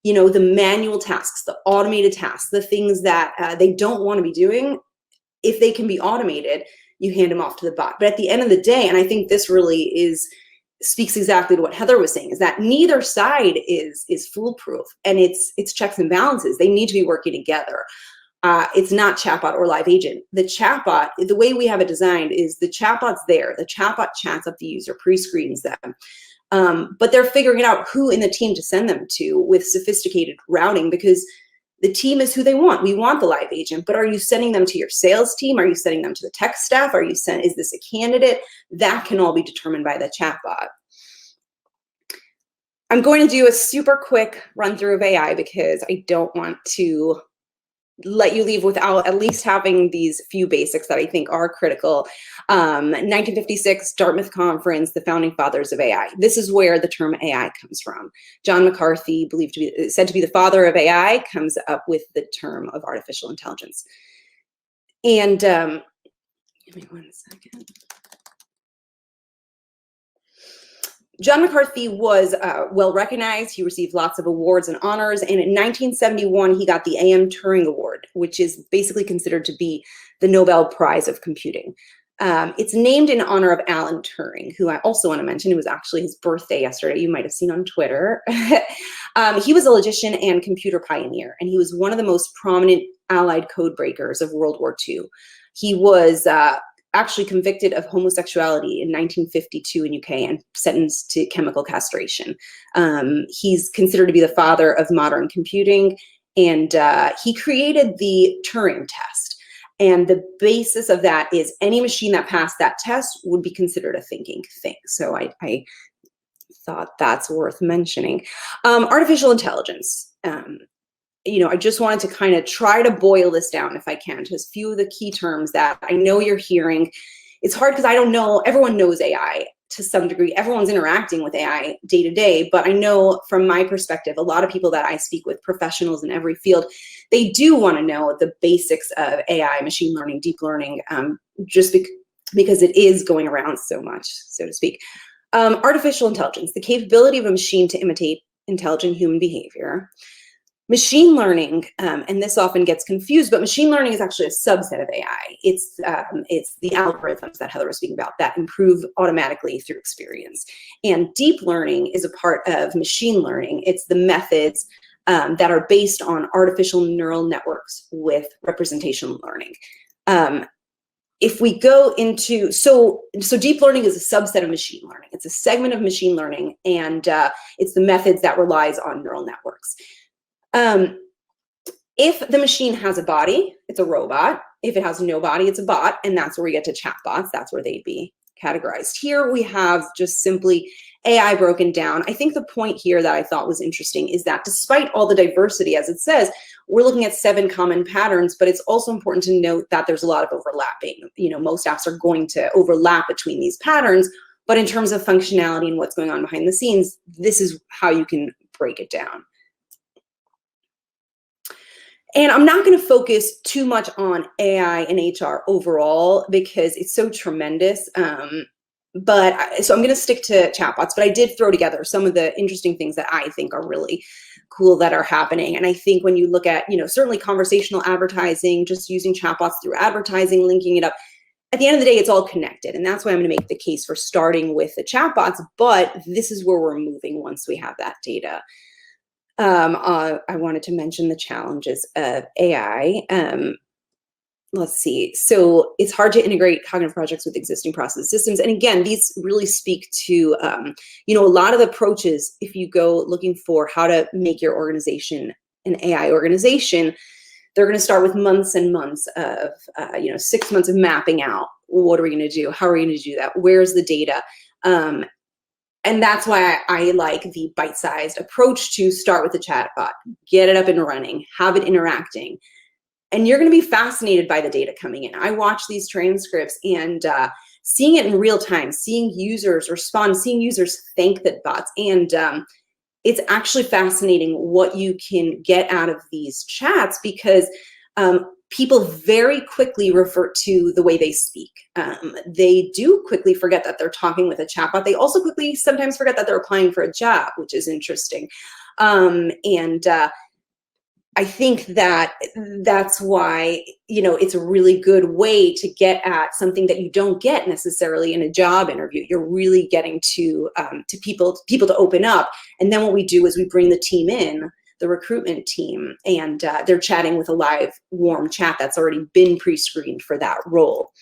You know, the manual tasks, the automated tasks, the things that they don't want to be doing. If they can be automated, you hand them off to the bot. But at the end of the day, and I think this really speaks exactly to what Heather was saying, is that neither side is foolproof, and it's checks and balances. They need to be working together. It's not chatbot or live agent. The chatbot, the way we have it designed, is the chatbot's there. The chatbot chats up the user, pre-screens them. But they're figuring out who in the team to send them to with sophisticated routing, because the team is who they want. We want the live agent, but are you sending them to your sales team? Are you sending them to the tech staff? Is this a candidate? That can all be determined by the chatbot. I'm going to do a super quick run through of AI because I don't want to let you leave without at least having these few basics that I think are critical. 1956 Dartmouth Conference, the founding fathers of AI. This is where the term AI comes from. John McCarthy, said to be the father of AI, comes up with the term of artificial intelligence. And give me 1 second. John McCarthy was well recognized. He received lots of awards and honors. And in 1971, he got the A.M. Turing Award, which is basically considered to be the Nobel Prize of Computing. It's named in honor of Alan Turing, who I also want to mention. It was actually his birthday yesterday. You might have seen on Twitter. He was a logician and computer pioneer, and he was one of the most prominent Allied code breakers of World War II. He was actually convicted of homosexuality in 1952 in UK and sentenced to chemical castration. He's considered to be the father of modern computing, and he created the Turing test. And the basis of that is any machine that passed that test would be considered a thinking thing. So I thought that's worth mentioning. Artificial intelligence. You know, I just wanted to kind of try to boil this down, if I can, to a few of the key terms that I know you're hearing. It's hard because I don't know, everyone knows AI to some degree. Everyone's interacting with AI day to day, but I know from my perspective, a lot of people that I speak with, professionals in every field, they do want to know the basics of AI, machine learning, deep learning, just because it is going around so much, so to speak. Artificial intelligence, the capability of a machine to imitate intelligent human behavior. Machine learning, and this often gets confused, but machine learning is actually a subset of AI. It's the algorithms that Heather was speaking about that improve automatically through experience. And deep learning is a part of machine learning. It's the methods that are based on artificial neural networks with representational learning. If we go into, so deep learning is a subset of machine learning. It's a segment of machine learning, and it's the methods that relies on neural networks. If the machine has a body, it's a robot. If it has no body, it's a bot, and that's where we get to chatbots. That's where they'd be categorized. Here we have just simply AI broken down. I think the point here that I thought was interesting is that despite all the diversity, as it says, we're looking at 7 common patterns, but it's also important to note that there's a lot of overlapping. You know, most apps are going to overlap between these patterns, but in terms of functionality and what's going on behind the scenes, this is how you can break it down. And I'm not going to focus too much on AI and HR overall because it's so tremendous. So I'm going to stick to chatbots, but I did throw together some of the interesting things that I think are really cool that are happening. And I think when you look at, you know, certainly conversational advertising, just using chatbots through advertising, linking it up, at the end of the day, it's all connected. And that's why I'm going to make the case for starting with the chatbots, but this is where we're moving once we have that data. I wanted to mention the challenges of AI. Let's see. So it's hard to integrate cognitive projects with existing process systems. And again, these really speak to, you know, a lot of the approaches, if you go looking for how to make your organization an AI organization, they're going to start with months and months of, you know, 6 months of mapping out. What are we going to do? How are we going to do that? Where's the data? And that's why I like the bite-sized approach to start with the chatbot, get it up and running, have it interacting. And you're going to be fascinated by the data coming in. I watch these transcripts and seeing it in real time, seeing users respond, seeing users thank the bots. And it's actually fascinating what you can get out of these chats because people very quickly revert to the way they speak. They do quickly forget that they're talking with a chatbot. They also quickly sometimes forget that they're applying for a job, which is interesting. I think that that's why, you know, it's a really good way to get at something that you don't get necessarily in a job interview. You're really getting to people to open up. And then what we do is we bring the team in, the recruitment team, and they're chatting with a live, warm chat that's already been pre-screened for that role.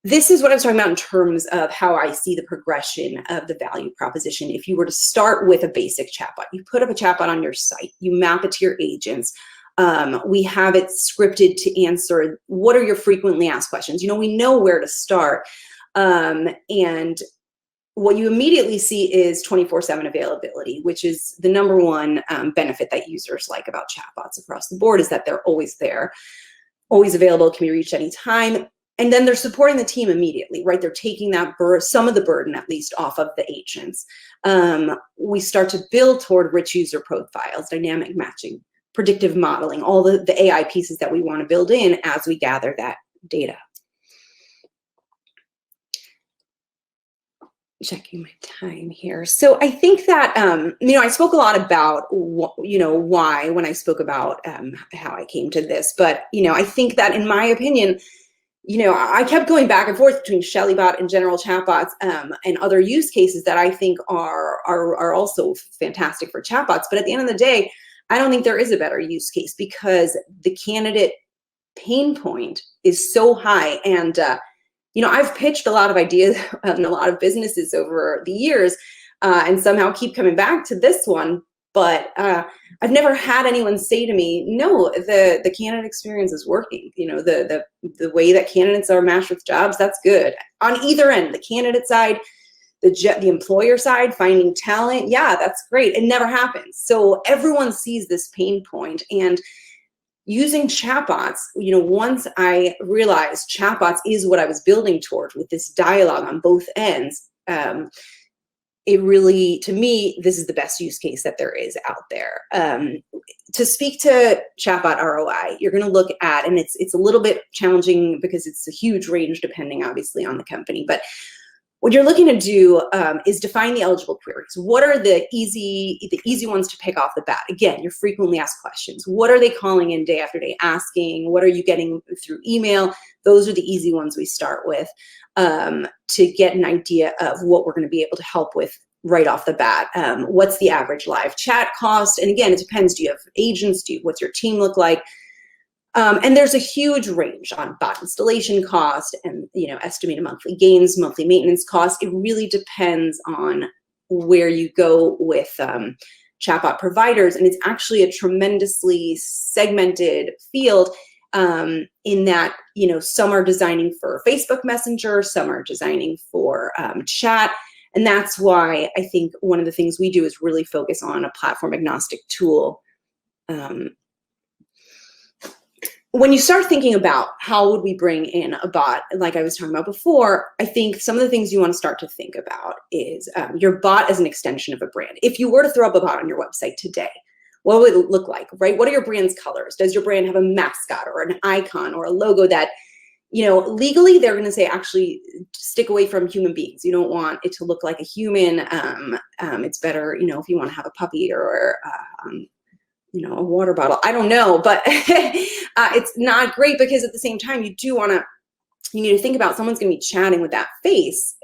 This is what I was talking about in terms of how I see the progression of the value proposition. If you were to start with a basic chatbot, you put up a chatbot on your site, you map it to your agents. We have it scripted to answer what are your frequently asked questions. You know, we know where to start. And what you immediately see is 24/7 availability, which is the #1 benefit that users like about chatbots across the board is that they're always there, always available, can be reached anytime. And then they're supporting the team immediately, right? They're taking that some of the burden, at least, off of the agents. We start to build toward rich user profiles, dynamic matching, predictive modeling, all the AI pieces that we want to build in as we gather that data. Checking my time here. So I think that, you know, I spoke a lot about, you know, why when I spoke about how I came to this. But, you know, I think that in my opinion, you know, I kept going back and forth between ShelleyBot and general chatbots and other use cases that I think are also fantastic for chatbots. But at the end of the day, I don't think there is a better use case because the candidate pain point is so high. And, you know, I've pitched a lot of ideas in a lot of businesses over the years and somehow keep coming back to this one. But I've never had anyone say to me, no, the candidate experience is working. You know, the way that candidates are matched with jobs, that's good. On either end, the candidate side, the employer side, finding talent, yeah, that's great. It never happens. So everyone sees this pain point. And using chatbots, you know, once I realized chatbots is what I was building toward with this dialogue on both ends, it really, to me, this is the best use case that there is out there. To speak to Chatbot ROI, you're going to look at, and it's a little bit challenging because it's a huge range depending, obviously, on the company. But what you're looking to do is define the eligible queries. What are the easy ones to pick off the bat? Again, your frequently asked questions. What are they calling in day after day asking? What are you getting through email? Those are the easy ones we start with to get an idea of what we're going to be able to help with right off the bat. What's the average live chat cost? And again, it depends. Do you have agents? What's your team look like? And there's a huge range on bot installation cost and, you know, estimated monthly gains, monthly maintenance costs. It really depends on where you go with chatbot providers. And it's actually a tremendously segmented field in that, you know, some are designing for Facebook Messenger, some are designing for chat. And that's why I think one of the things we do is really focus on a platform agnostic tool. when you start thinking about how would we bring in a bot, like I was talking about before, I think some of the things you want to start to think about is your bot as an extension of a brand. If you were to throw up a bot on your website today, what would it look like, right? What are your brand's colors? Does your brand have a mascot or an icon or a logo that, you know, legally they're going to say, actually stick away from human beings. You don't want it to look like a human. It's better, you know, if you want to have a puppy or you know, a water bottle. I don't know, but it's not great because at the same time, you need to think about someone's going to be chatting with that face,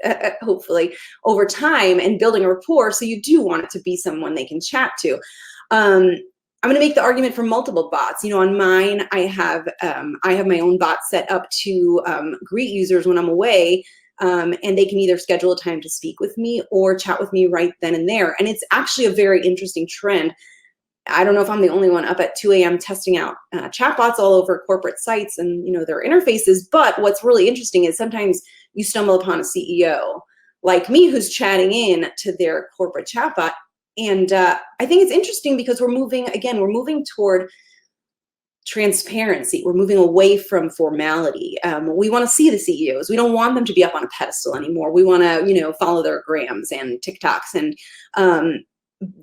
hopefully over time and building a rapport. So you do want it to be someone they can chat to. I'm going to make the argument for multiple bots. You know, on mine, I have my own bot set up to greet users when I'm away. And they can either schedule a time to speak with me or chat with me right then and there. And it's actually a very interesting trend. I don't know if I'm the only one up at 2 a.m. testing out chatbots all over corporate sites and, you know, their interfaces. But what's really interesting is sometimes you stumble upon a CEO like me who's chatting in to their corporate chatbot. And I think it's interesting because we're moving toward transparency. We're moving away from formality. We want to see the CEOs. We don't want them to be up on a pedestal anymore. We want to, you know, follow their grams and TikToks, and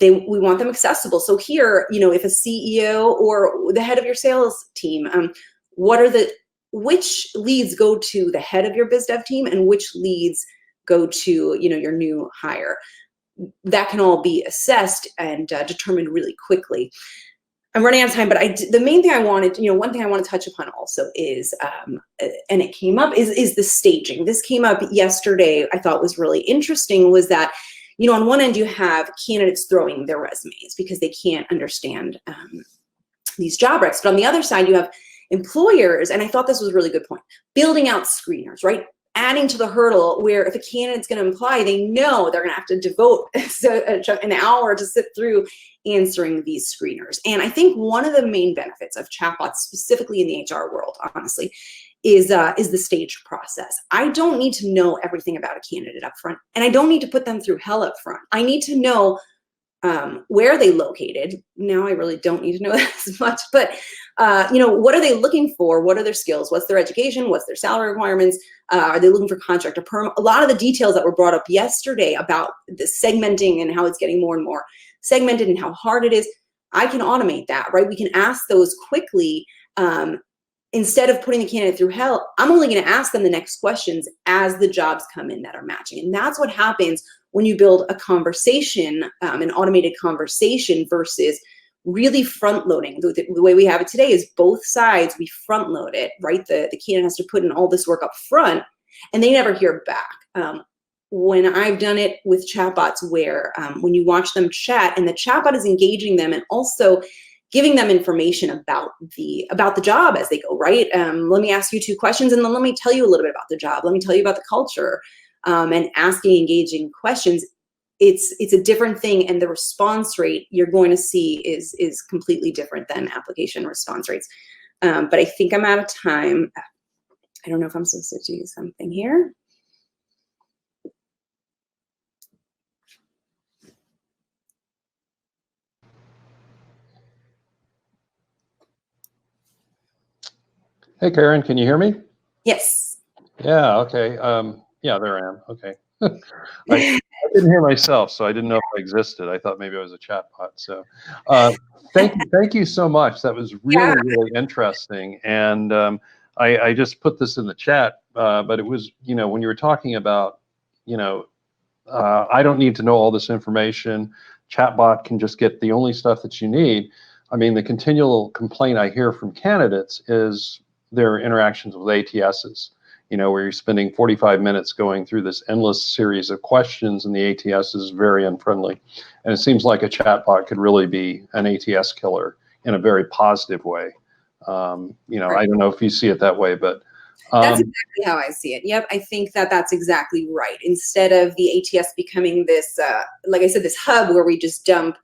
we want them accessible. So here, you know, if a CEO or the head of your sales team, which leads go to the head of your biz dev team and which leads go to, you know, your new hire. That can all be assessed and determined really quickly. I'm running out of time, but the main thing I wanted, you know, one thing I want to touch upon also is, and it came up, is the staging. This came up yesterday. I thought was really interesting was that, you know, on one end you have candidates throwing their resumes because they can't understand these job recs. But on the other side, you have employers, and I thought this was a really good point, building out screeners, right? Adding to the hurdle where if a candidate's going to apply, they know they're going to have to devote an hour to sit through answering these screeners. And I think one of the main benefits of chatbots, specifically in the HR world, honestly, is the stage process. I don't need to know everything about a candidate up front, and I don't need to put them through hell up front. I need to know where are they located. Now I really don't need to know that as much, but you know, what are they looking for? What are their skills? What's their education? What's their salary requirements? Are they looking for contract or perm? A lot of the details that were brought up yesterday about the segmenting and how it's getting more and more segmented and how hard it is, I can automate that, right? We can ask those quickly. Instead of putting the candidate through hell, I'm only going to ask them the next questions as the jobs come in that are matching. And that's what happens when you build a conversation, an automated conversation versus really front loading. The way we have it today is both sides, we front load it, right? The candidate has to put in all this work up front and they never hear back. When I've done it with chatbots where when you watch them chat and the chatbot is engaging them and also giving them information about the job as they go, right? Let me ask you 2 questions and then let me tell you a little bit about the job. Let me tell you about the culture, and asking engaging questions. It's a different thing, and the response rate you're going to see is completely different than application response rates. But I think I'm out of time. I don't know if I'm supposed to do something here. Hey, Karen, can you hear me? Yes. Yeah, okay. Yeah, there I am. Okay. I didn't hear myself, so I didn't know if I existed. I thought maybe I was a chatbot. So thank you so much. That was really, really interesting. And I just put this in the chat, but it was, you know, when you were talking about, you know, I don't need to know all this information. Chatbot can just get the only stuff that you need. I mean, the continual complaint I hear from candidates is their interactions with ATSs, you know, where you're spending 45 minutes going through this endless series of questions and the ATS is very unfriendly. And it seems like a chatbot could really be an ATS killer in a very positive way. You know, I don't know if you see it that way, but that's exactly how I see it. Yep, I think that's exactly right. Instead of the ATS becoming this, like I said, this hub where we just dump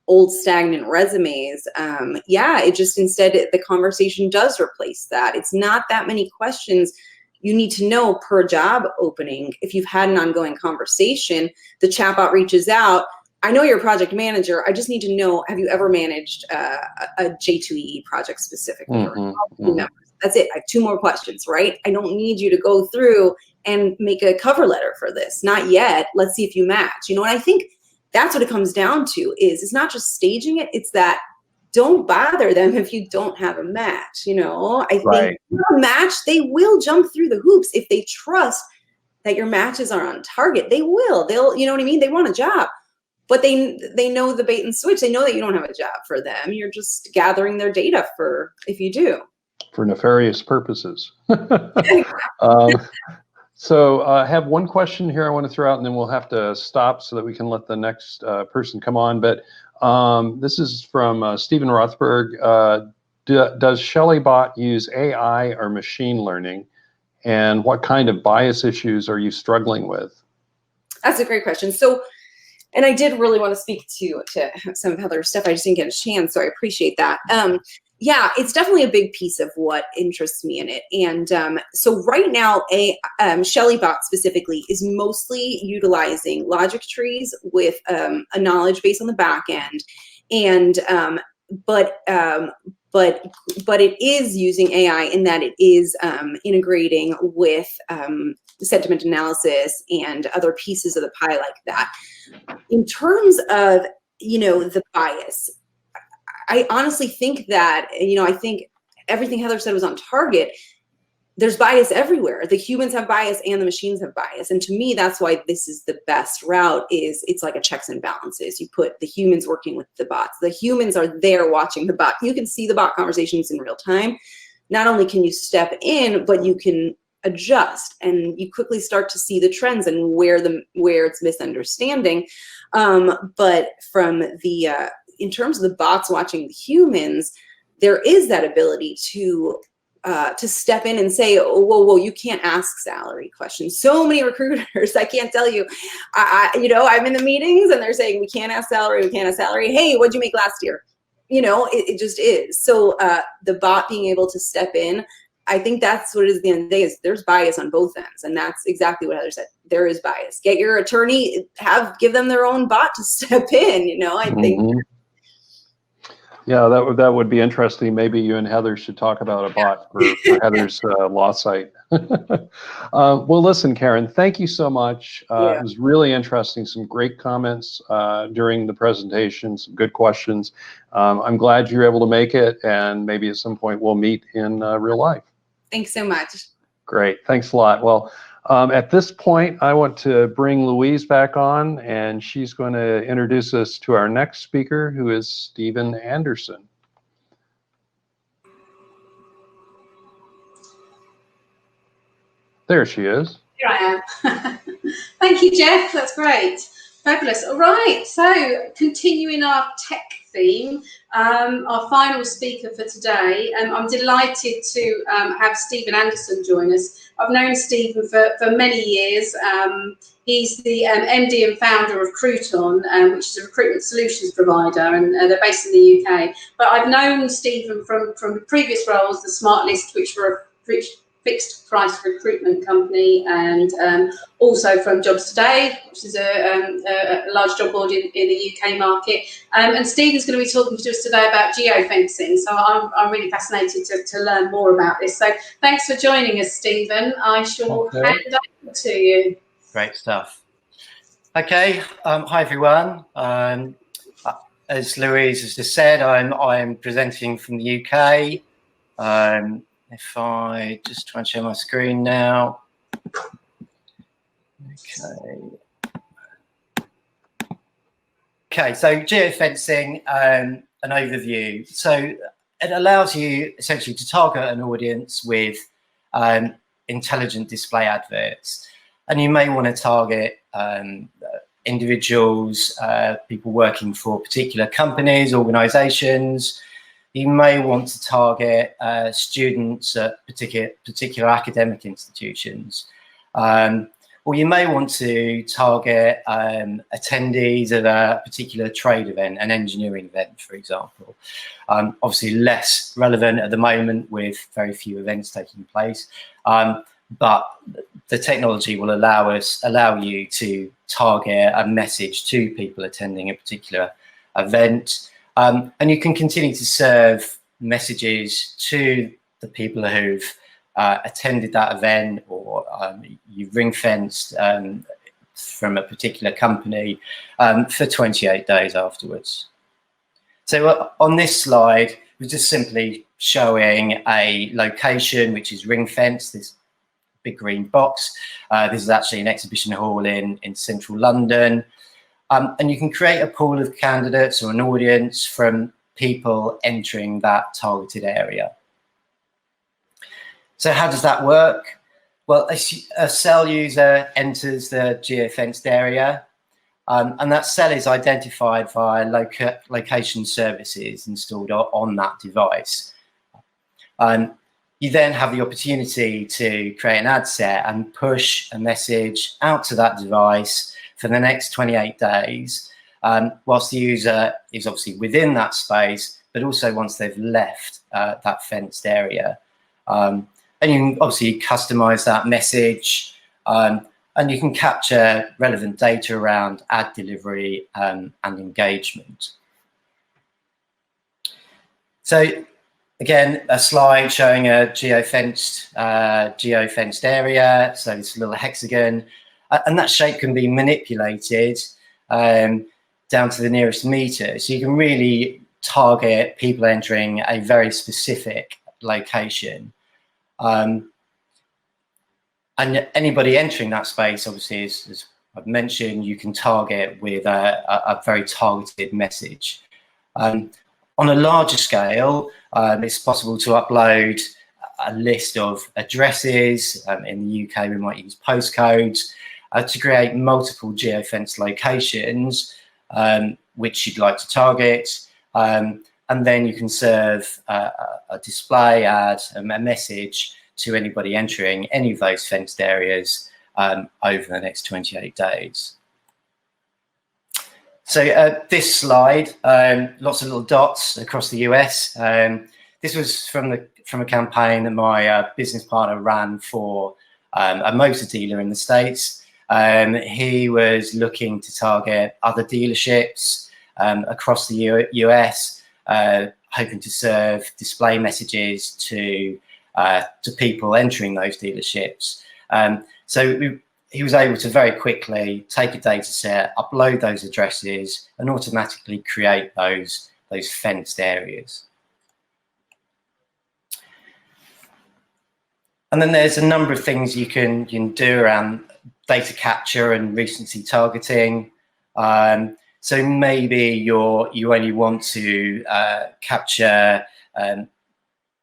old stagnant resumes, yeah, it just instead the conversation does replace that. It's not that many questions you need to know per job opening. If you've had an ongoing conversation, the chatbot reaches out. I know you're a project manager. I just need to know, have you ever managed a J2EE project specifically? That's it. I have 2 more questions, right? I don't need you to go through and make a cover letter for this. Not yet. Let's see if you match. You know, and I think that's what it comes down to is it's not just staging it. It's that don't bother them if you don't have a match. You know, I think if you have a match, they will jump through the hoops if they trust that your matches are on target. They will. They'll, you know what I mean? They want a job. But they know the bait and switch. They know that you don't have a job for them. You're just gathering their data for if you do. For nefarious purposes. So I have one question here I want to throw out, and then we'll have to stop so that we can let the next person come on. But this is from Stephen Rothberg. Does ShelleyBot use AI or machine learning? And what kind of bias issues are you struggling with? That's a great question. So, and I did really want to speak to some of Heather's stuff. I just didn't get a chance, so I appreciate that. Yeah, it's definitely a big piece of what interests me in it. And so right now, ShelleyBot specifically is mostly utilizing logic trees with a knowledge base on the back end. And but it is using AI in that it is integrating with sentiment analysis and other pieces of the pie like that. In terms of, you know, the bias, I honestly think that, you know, I think everything Heather said was on target. There's bias everywhere. The humans have bias and the machines have bias. And to me, that's why this is the best route is it's like a checks and balances. You put the humans working with the bots. The humans are there watching the bot. You can see the bot conversations in real time. Not only can you step in, but you can adjust and you quickly start to see the trends and where it's misunderstanding. But from the, in terms of the bots watching the humans, there is that ability to step in and say, oh, whoa, you can't ask salary questions. So many recruiters, I can't tell you, you know, I'm in the meetings and they're saying, we can't ask salary. Hey, what'd you make last year? You know, it just is. So the bot being able to step in, I think that's what it is at the end of the day is there's bias on both ends. And that's exactly what Heather said. There is bias. Get your attorney, give them their own bot to step in, you know, I think. Yeah, that would be interesting. Maybe you and Heather should talk about a bot for Heather's law site. Well, listen, Keren, thank you so much. It was really interesting. Some great comments during the presentation, some good questions. I'm glad you're able to make it, and maybe at some point we'll meet in real life. Thanks so much. Great. Thanks a lot. Well, at this point, I want to bring Louise back on, and she's going to introduce us to our next speaker, who is Stephen Anderson. There she is. Here I am. Thank you, Jeff. That's great. Fabulous. All right. So continuing our tech theme, our final speaker for today, I'm delighted to have Stephen Anderson join us. I've known Stephen for many years. He's the MD and founder of Crooton, which is a recruitment solutions provider, and they're based in the UK. But I've known Stephen from previous roles, the Smart List, which were fixed price recruitment company, and also from Jobg8, which is a large job board in the UK market. And Stephen's going to be talking to us today about Geo-Fencing. So I'm really fascinated to learn more about this. So thanks for joining us, Stephen. I shall hand over to you. Great stuff. Okay, hi everyone. As Louise has just said, I'm presenting from the UK. If I just try and share my screen now. Okay, so Geo-Fencing, an overview. So it allows you essentially to target an audience with intelligent display adverts. And you may want to target individuals, people working for particular companies, organizations. You may want to target students at particular academic institutions. Or you may want to target attendees at a particular trade event, an engineering event, for example. Obviously less relevant at the moment with very few events taking place. But the technology will allow you to target a message to people attending a particular event, and you can continue to serve messages to the people who've attended that event, or you've ring-fenced from a particular company for 28 days afterwards. So on this slide, we're just simply showing a location which is ring-fenced, this big green box. This is actually an exhibition hall in central London. And you can create a pool of candidates or an audience from people entering that targeted area. So how does that work? Well, a cell user enters the geo-fenced area, and that cell is identified via location services installed on that device. You then have the opportunity to create an ad set and push a message out to that device for the next 28 days, whilst the user is obviously within that space, but also once they've left that fenced area. And you can obviously customize that message, and you can capture relevant data around ad delivery and engagement. So again, a slide showing a geo-fenced area. So this little hexagon, and that shape can be manipulated down to the nearest meter. So you can really target people entering a very specific location. And anybody entering that space, obviously, as I've mentioned, you can target with a very targeted message. On a larger scale, it's possible to upload a list of addresses. In the UK, we might use postcodes to create multiple geofence locations which you'd like to target. And then you can serve a display ad, a message to anybody entering any of those fenced areas over the next 28 days. So this slide, lots of little dots across the US. This was from a campaign that my business partner ran for a motor dealer in the States. He was looking to target other dealerships across the US, hoping to serve display messages to people entering those dealerships. So he was able to very quickly take a data set, upload those addresses, and automatically create those fenced areas. And then there's a number of things you can do around data capture and recency targeting. So maybe you only want to capture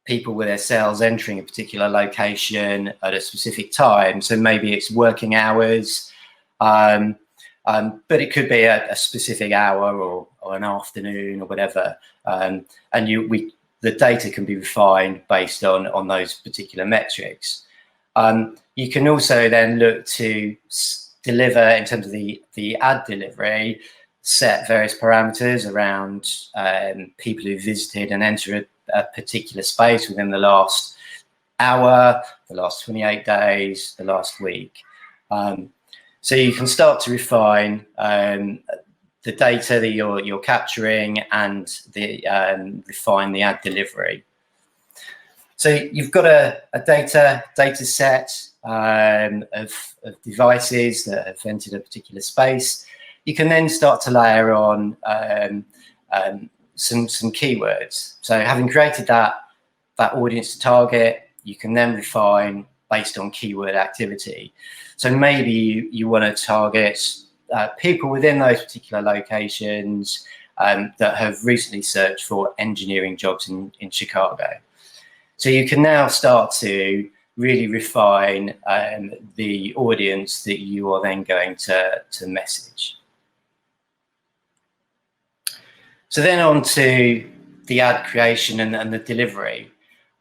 people with their sales entering a particular location at a specific time. So maybe it's working hours, but it could be a specific hour or an afternoon or whatever. And the data can be refined based on those particular metrics. You can also then look to deliver, in terms of the ad delivery, set various parameters around people who visited and entered a particular space within the last hour, the last 28 days, the last week. So you can start to refine the data that you're capturing and refine the ad delivery. So you've got a data set of devices that have entered a particular space. You can then start to layer on some keywords. So having created that audience to target, you can then refine based on keyword activity. So maybe you want to target people within those particular locations that have recently searched for engineering jobs in Chicago. So you can now start to really refine the audience that you are then going to message. So then on to the ad creation and the delivery.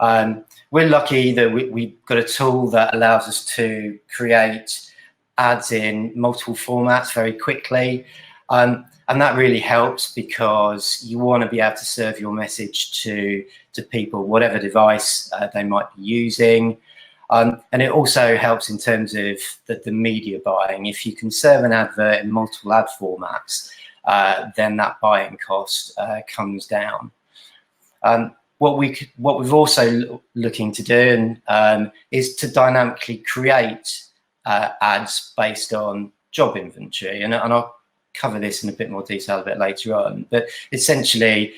We're lucky that we've got a tool that allows us to create ads in multiple formats very quickly. And that really helps because you want to be able to serve your message to people, whatever device they might be using. And it also helps in terms of the media buying. If you can serve an advert in multiple ad formats, then that buying cost comes down. What we've also looking to do is to dynamically create ads based on job inventory, and I'll cover this in a bit more detail a bit later on. But essentially,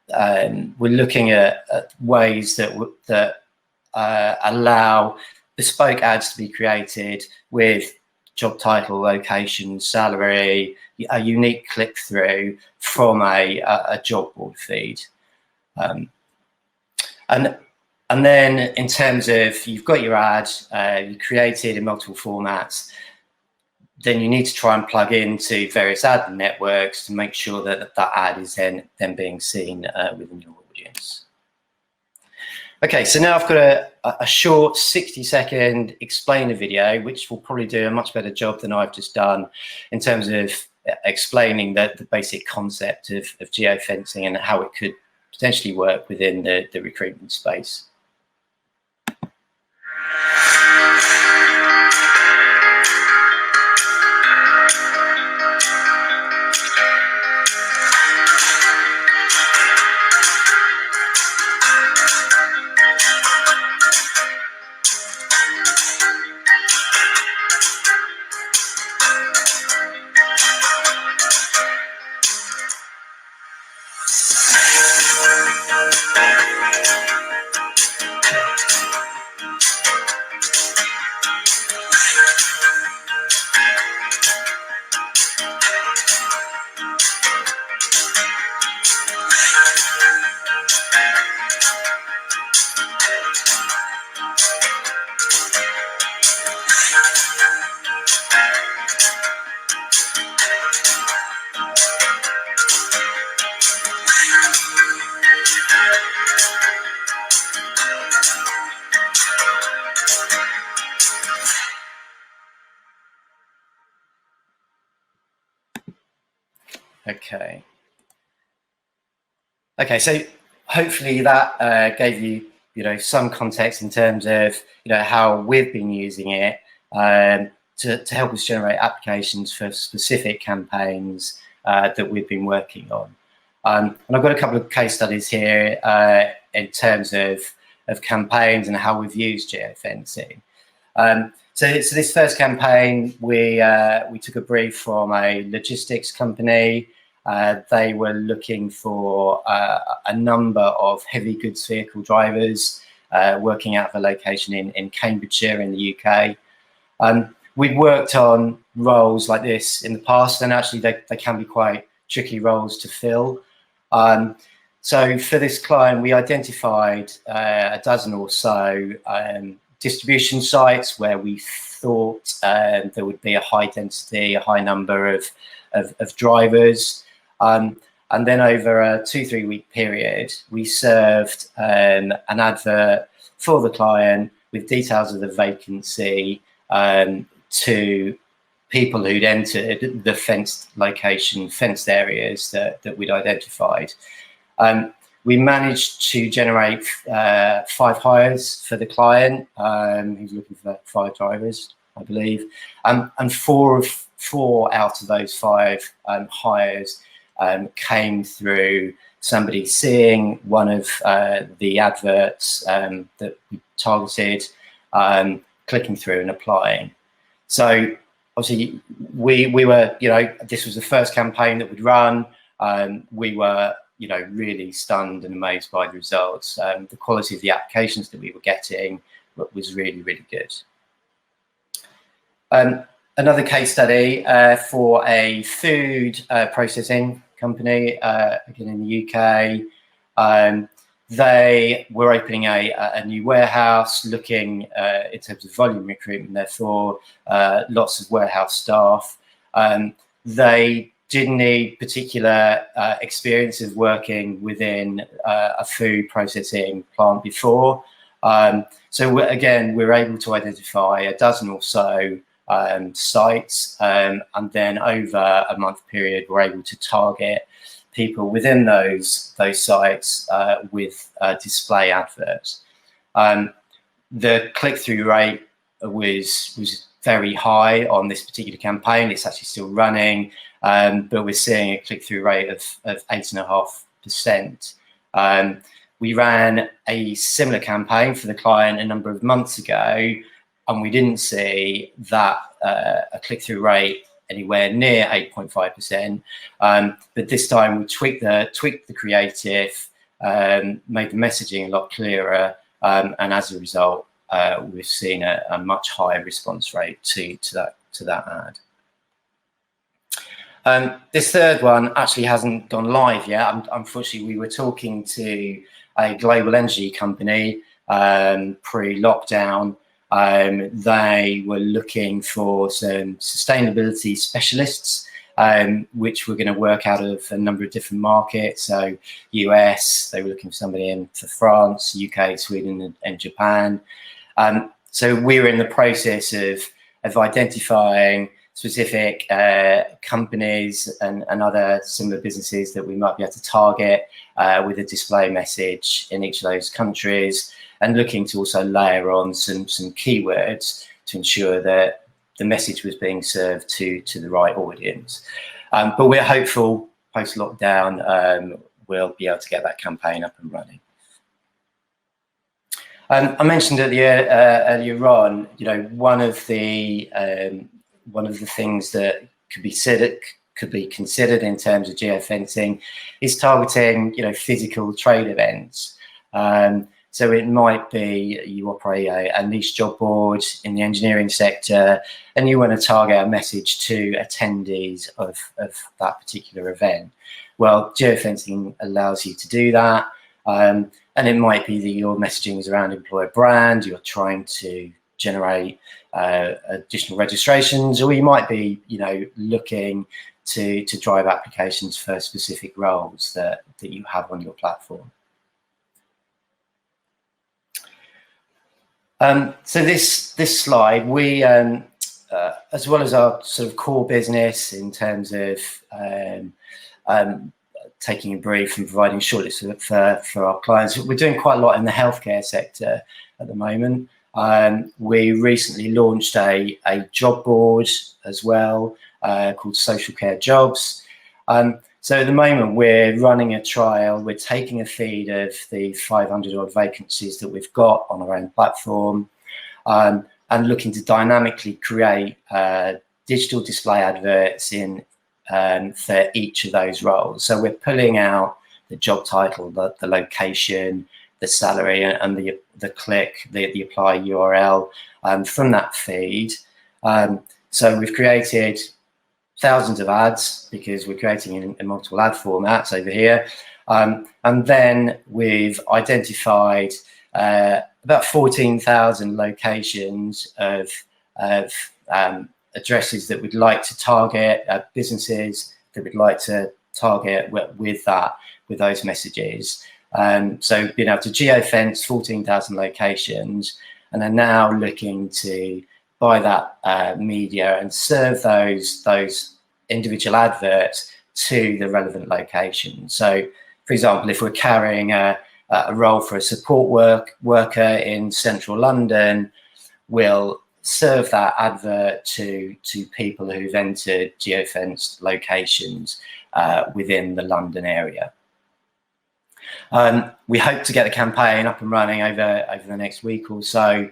we're looking at ways that allow bespoke ads to be created with job title, location, salary, a unique click-through from a job board feed. And then in terms of, you've got your ad, you created in multiple formats, then you need to try and plug into various ad networks to make sure that that ad is then being seen within your audience. Okay, so now I've got a short 60-second explainer video, which will probably do a much better job than I've just done in terms of explaining the basic concept of geofencing and how it could potentially work within the recruitment space. Okay, so hopefully that gave you, some context in terms of, how we've been using it to help us generate applications for specific campaigns that we've been working on. And I've got a couple of case studies here in terms of campaigns and how we've used geofencing. So this first campaign, we took a brief from a logistics company. They were looking for a number of heavy goods vehicle drivers working out of a location in Cambridgeshire in the UK. We'd worked on roles like this in the past, and actually they can be quite tricky roles to fill. So for this client, we identified a dozen or so distribution sites where we thought there would be a high density, a high number of drivers. And then over a 2-3 week period, we served an advert for the client with details of the vacancy to people who'd entered the fenced location, fenced areas that we'd identified. We managed to generate 5 hires for the client. He's looking for 5 drivers, I believe. And 4 out of those 5 hires came through somebody seeing one of the adverts that we targeted, clicking through and applying. So obviously we were, this was the first campaign that we'd run. We were, really stunned and amazed by the results. The quality of the applications that we were getting was really, really good. Another case study for a food processing company, again in the UK. They were opening a new warehouse, looking in terms of volume recruitment, therefore lots of warehouse staff. They didn't need particular experience of working within a food processing plant before. So again, we're able to identify a dozen or so sites, and then over a month period, we're able to target people within those sites with display adverts. The click-through rate was very high on this particular campaign. It's actually still running, but we're seeing a click-through rate of 8.5%. We ran a similar campaign for the client a number of months ago, and we didn't see that a click-through rate anywhere near 8.5%. But this time we tweaked the creative, made the messaging a lot clearer, and as a result, we've seen a much higher response rate to that ad. This third one actually hasn't gone live yet. Unfortunately, we were talking to a global energy company pre-lockdown. They were looking for some sustainability specialists, which were going to work out of a number of different markets. So US, they were looking for somebody in for France, UK, Sweden, and Japan. So we were in the process of identifying specific companies and other similar businesses that we might be able to target with a display message in each of those countries, and looking to also layer on some keywords to ensure that the message was being served to the right audience. But we're hopeful post-lockdown we'll be able to get that campaign up and running. I mentioned earlier on, one of the things that could be considered in terms of geofencing is targeting, physical trade events. So it might be you operate a niche job board in the engineering sector, and you want to target a message to attendees of that particular event. Well, geofencing allows you to do that. And it might be that your messaging is around employer brand, you're trying to generate additional registrations, or you might be, looking to drive applications for specific roles that you have on your platform. So this slide, we, as well as our sort of core business in terms of taking a brief and providing shortlists for our clients, we're doing quite a lot in the healthcare sector at the moment. We recently launched a job board as well called Social Care Jobs. So at the moment we're running a trial. We're taking a feed of the 500 odd vacancies that we've got on our own platform, and looking to dynamically create digital display adverts in for each of those roles. So we're pulling out the job title, the location, the salary, and the click, the apply URL from that feed. So we've created thousands of ads because we're creating in multiple ad formats over here. And then we've identified about 14,000 locations of addresses that we'd like to target, businesses that we'd like to target with those messages. So being able to geofence 14,000 locations, and are now looking to buy that media and serve those individual adverts to the relevant location. So, for example, if we're carrying a role for a support worker in central London, we'll serve that advert to people who've entered geofenced locations within the London area. We hope to get the campaign up and running over the next week or so.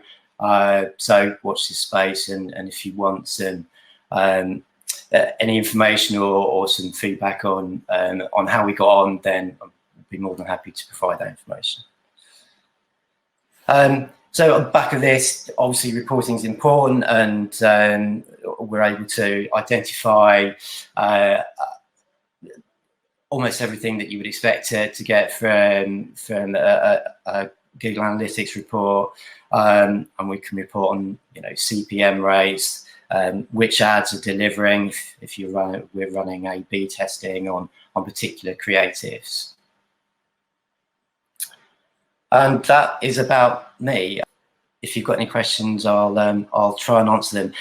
So watch this space, and if you want some any information or some feedback on how we got on, then I'll be more than happy to provide that information. So on the back of this, obviously reporting is important, and we're able to identify almost everything that you would expect to get from a Google Analytics report, and we can report on CPM rates, which ads are delivering if we're running A/B testing on particular creatives. And that is about me. If you've got any questions, I'll try and answer them.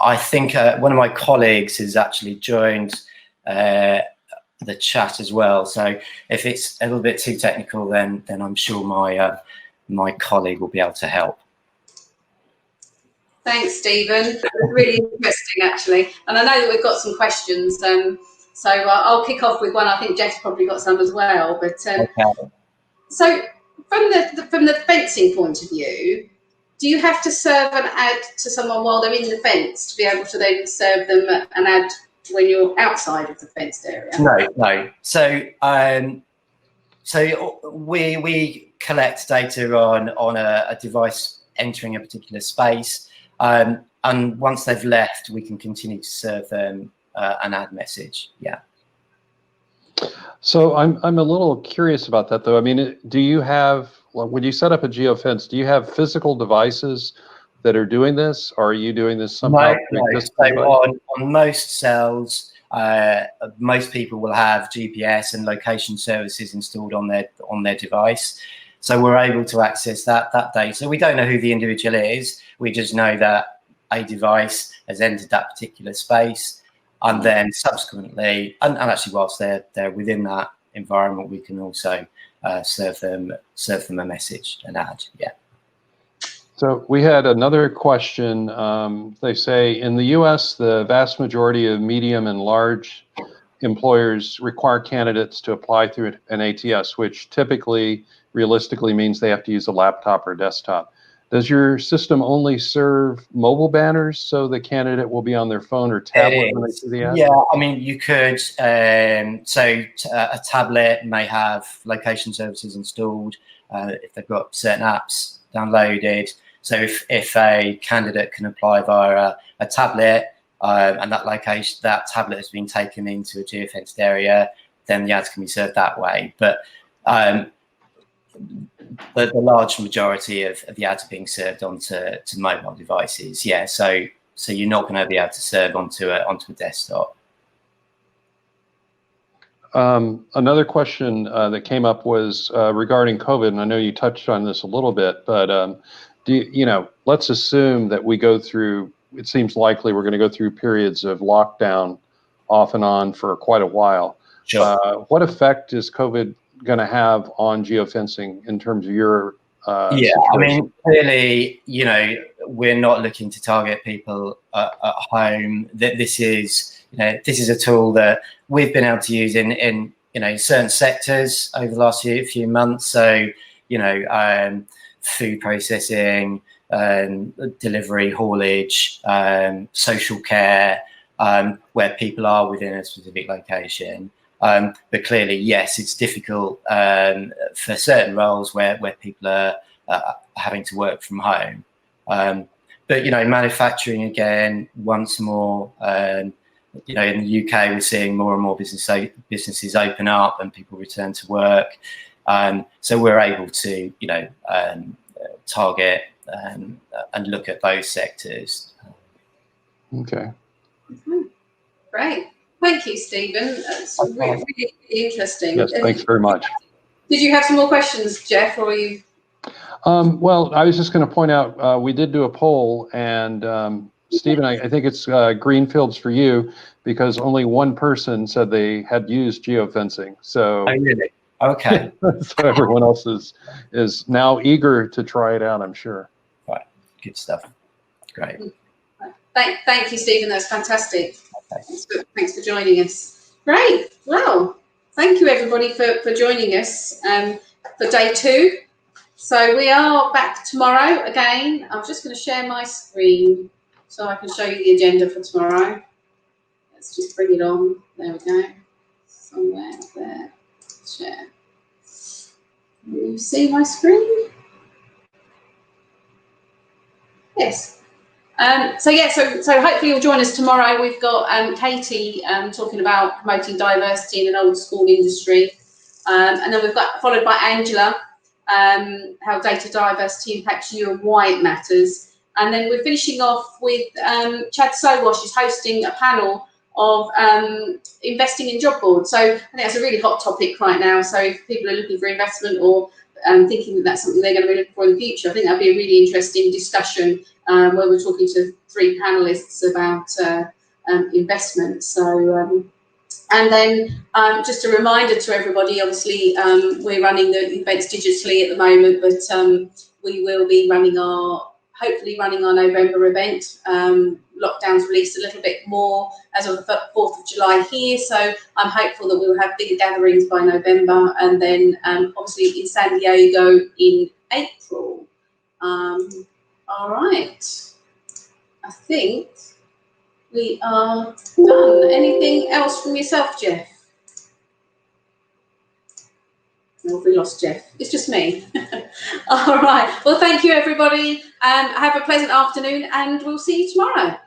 I think one of my colleagues has actually joined the chat as well. So if it's a little bit too technical, then I'm sure my colleague will be able to help. Thanks, Stephen. That was really interesting, actually. And I know that we've got some questions, so I'll kick off with one. I think Jeff's probably got some as well. But Okay. so from the fencing point of view, do you have to serve an ad to someone while they're in the fence to be able to then serve them an ad when you're outside of the fenced area? No. So we collect data on a device entering a particular space, and once they've left, we can continue to serve them an ad message. Yeah. So I'm a little curious about that, though. I mean, do you have, when you set up a geofence, do you have physical devices that are doing this, or are you doing this somehow? No. So on most cells, most people will have GPS and location services installed on their device. So we're able to access that data. So we don't know who the individual is. We just know that a device has entered that particular space, and then subsequently, and actually whilst they're within that environment, we can also serve them a message, an ad. Yeah. So we had another question. They say in the US, the vast majority of medium and large employers require candidates to apply through an ATS, which typically, realistically means they have to use a laptop or desktop. Does your system only serve mobile banners so the candidate will be on their phone or tablet when they see the ad? Yeah, I mean, you could, a tablet may have location services installed if they've got certain apps downloaded. So if a candidate can apply via a tablet and that tablet has been taken into a geofenced area, then the ads can be served that way. But the large majority of the ads are being served onto mobile devices. Yeah, so you're not going to be able to serve onto a desktop. Another question that came up was regarding COVID, and I know you touched on this a little bit, but let's assume that we go through, it seems likely we're going to go through periods of lockdown off and on for quite a while. Sure. What effect is COVID going to have on geofencing in terms of your situation? I mean, clearly, we're not looking to target people at home. This is a tool that we've been able to use in certain sectors over the last few months. So, food processing, delivery, haulage, social care, where people are within a specific location. But clearly, yes, it's difficult for certain roles where people are having to work from home. But manufacturing again, once more, in the UK, we're seeing more and more businesses open up and people return to work. So we're able to, target and look at those sectors. Okay. Great. Thank you, Stephen. That's really interesting. Yes, thanks very much. Did you have some more questions, Jeff, or were you? Well, I was just going to point out, we did do a poll, and Stephen, I think it's greenfields for you, because only one person said they had used geofencing. So, oh, really? Okay. So everyone else is now eager to try it out, I'm sure. Right. Good stuff. Great. Thank you, Stephen. That's fantastic. Okay. Thanks for joining us. Great. Well, thank you, everybody, for joining us for day 2. So we are back tomorrow again. I'm just going to share my screen so I can show you the agenda for tomorrow. Let's just bring it on. There we go. Somewhere up there. Share. Can you see my screen? Yes. So hopefully you'll join us tomorrow. We've got Katie talking about promoting diversity in an old school industry, and then we've got followed by Angela, how data diversity impacts you and why it matters, and then we're finishing off with Chad Sowash is hosting a panel of investing in job boards. So I think that's a really hot topic right now. So if people are looking for investment or thinking that that's something they're going to be looking for in the future, I think that'll be a really interesting discussion where we're talking to 3 panelists about investment. So, and then just a reminder to everybody, obviously we're running the events digitally at the moment, but we will be running our hopefully running our November event. Lockdown's released a little bit more as of the 4th of July here, so I'm hopeful that we'll have bigger gatherings by November, and then obviously in San Diego in April. All right, I think we are done. Anything else from yourself, Jeff? Oh, we lost Jeff. It's just me. All right. Well, thank you, everybody. Have a pleasant afternoon, and we'll see you tomorrow.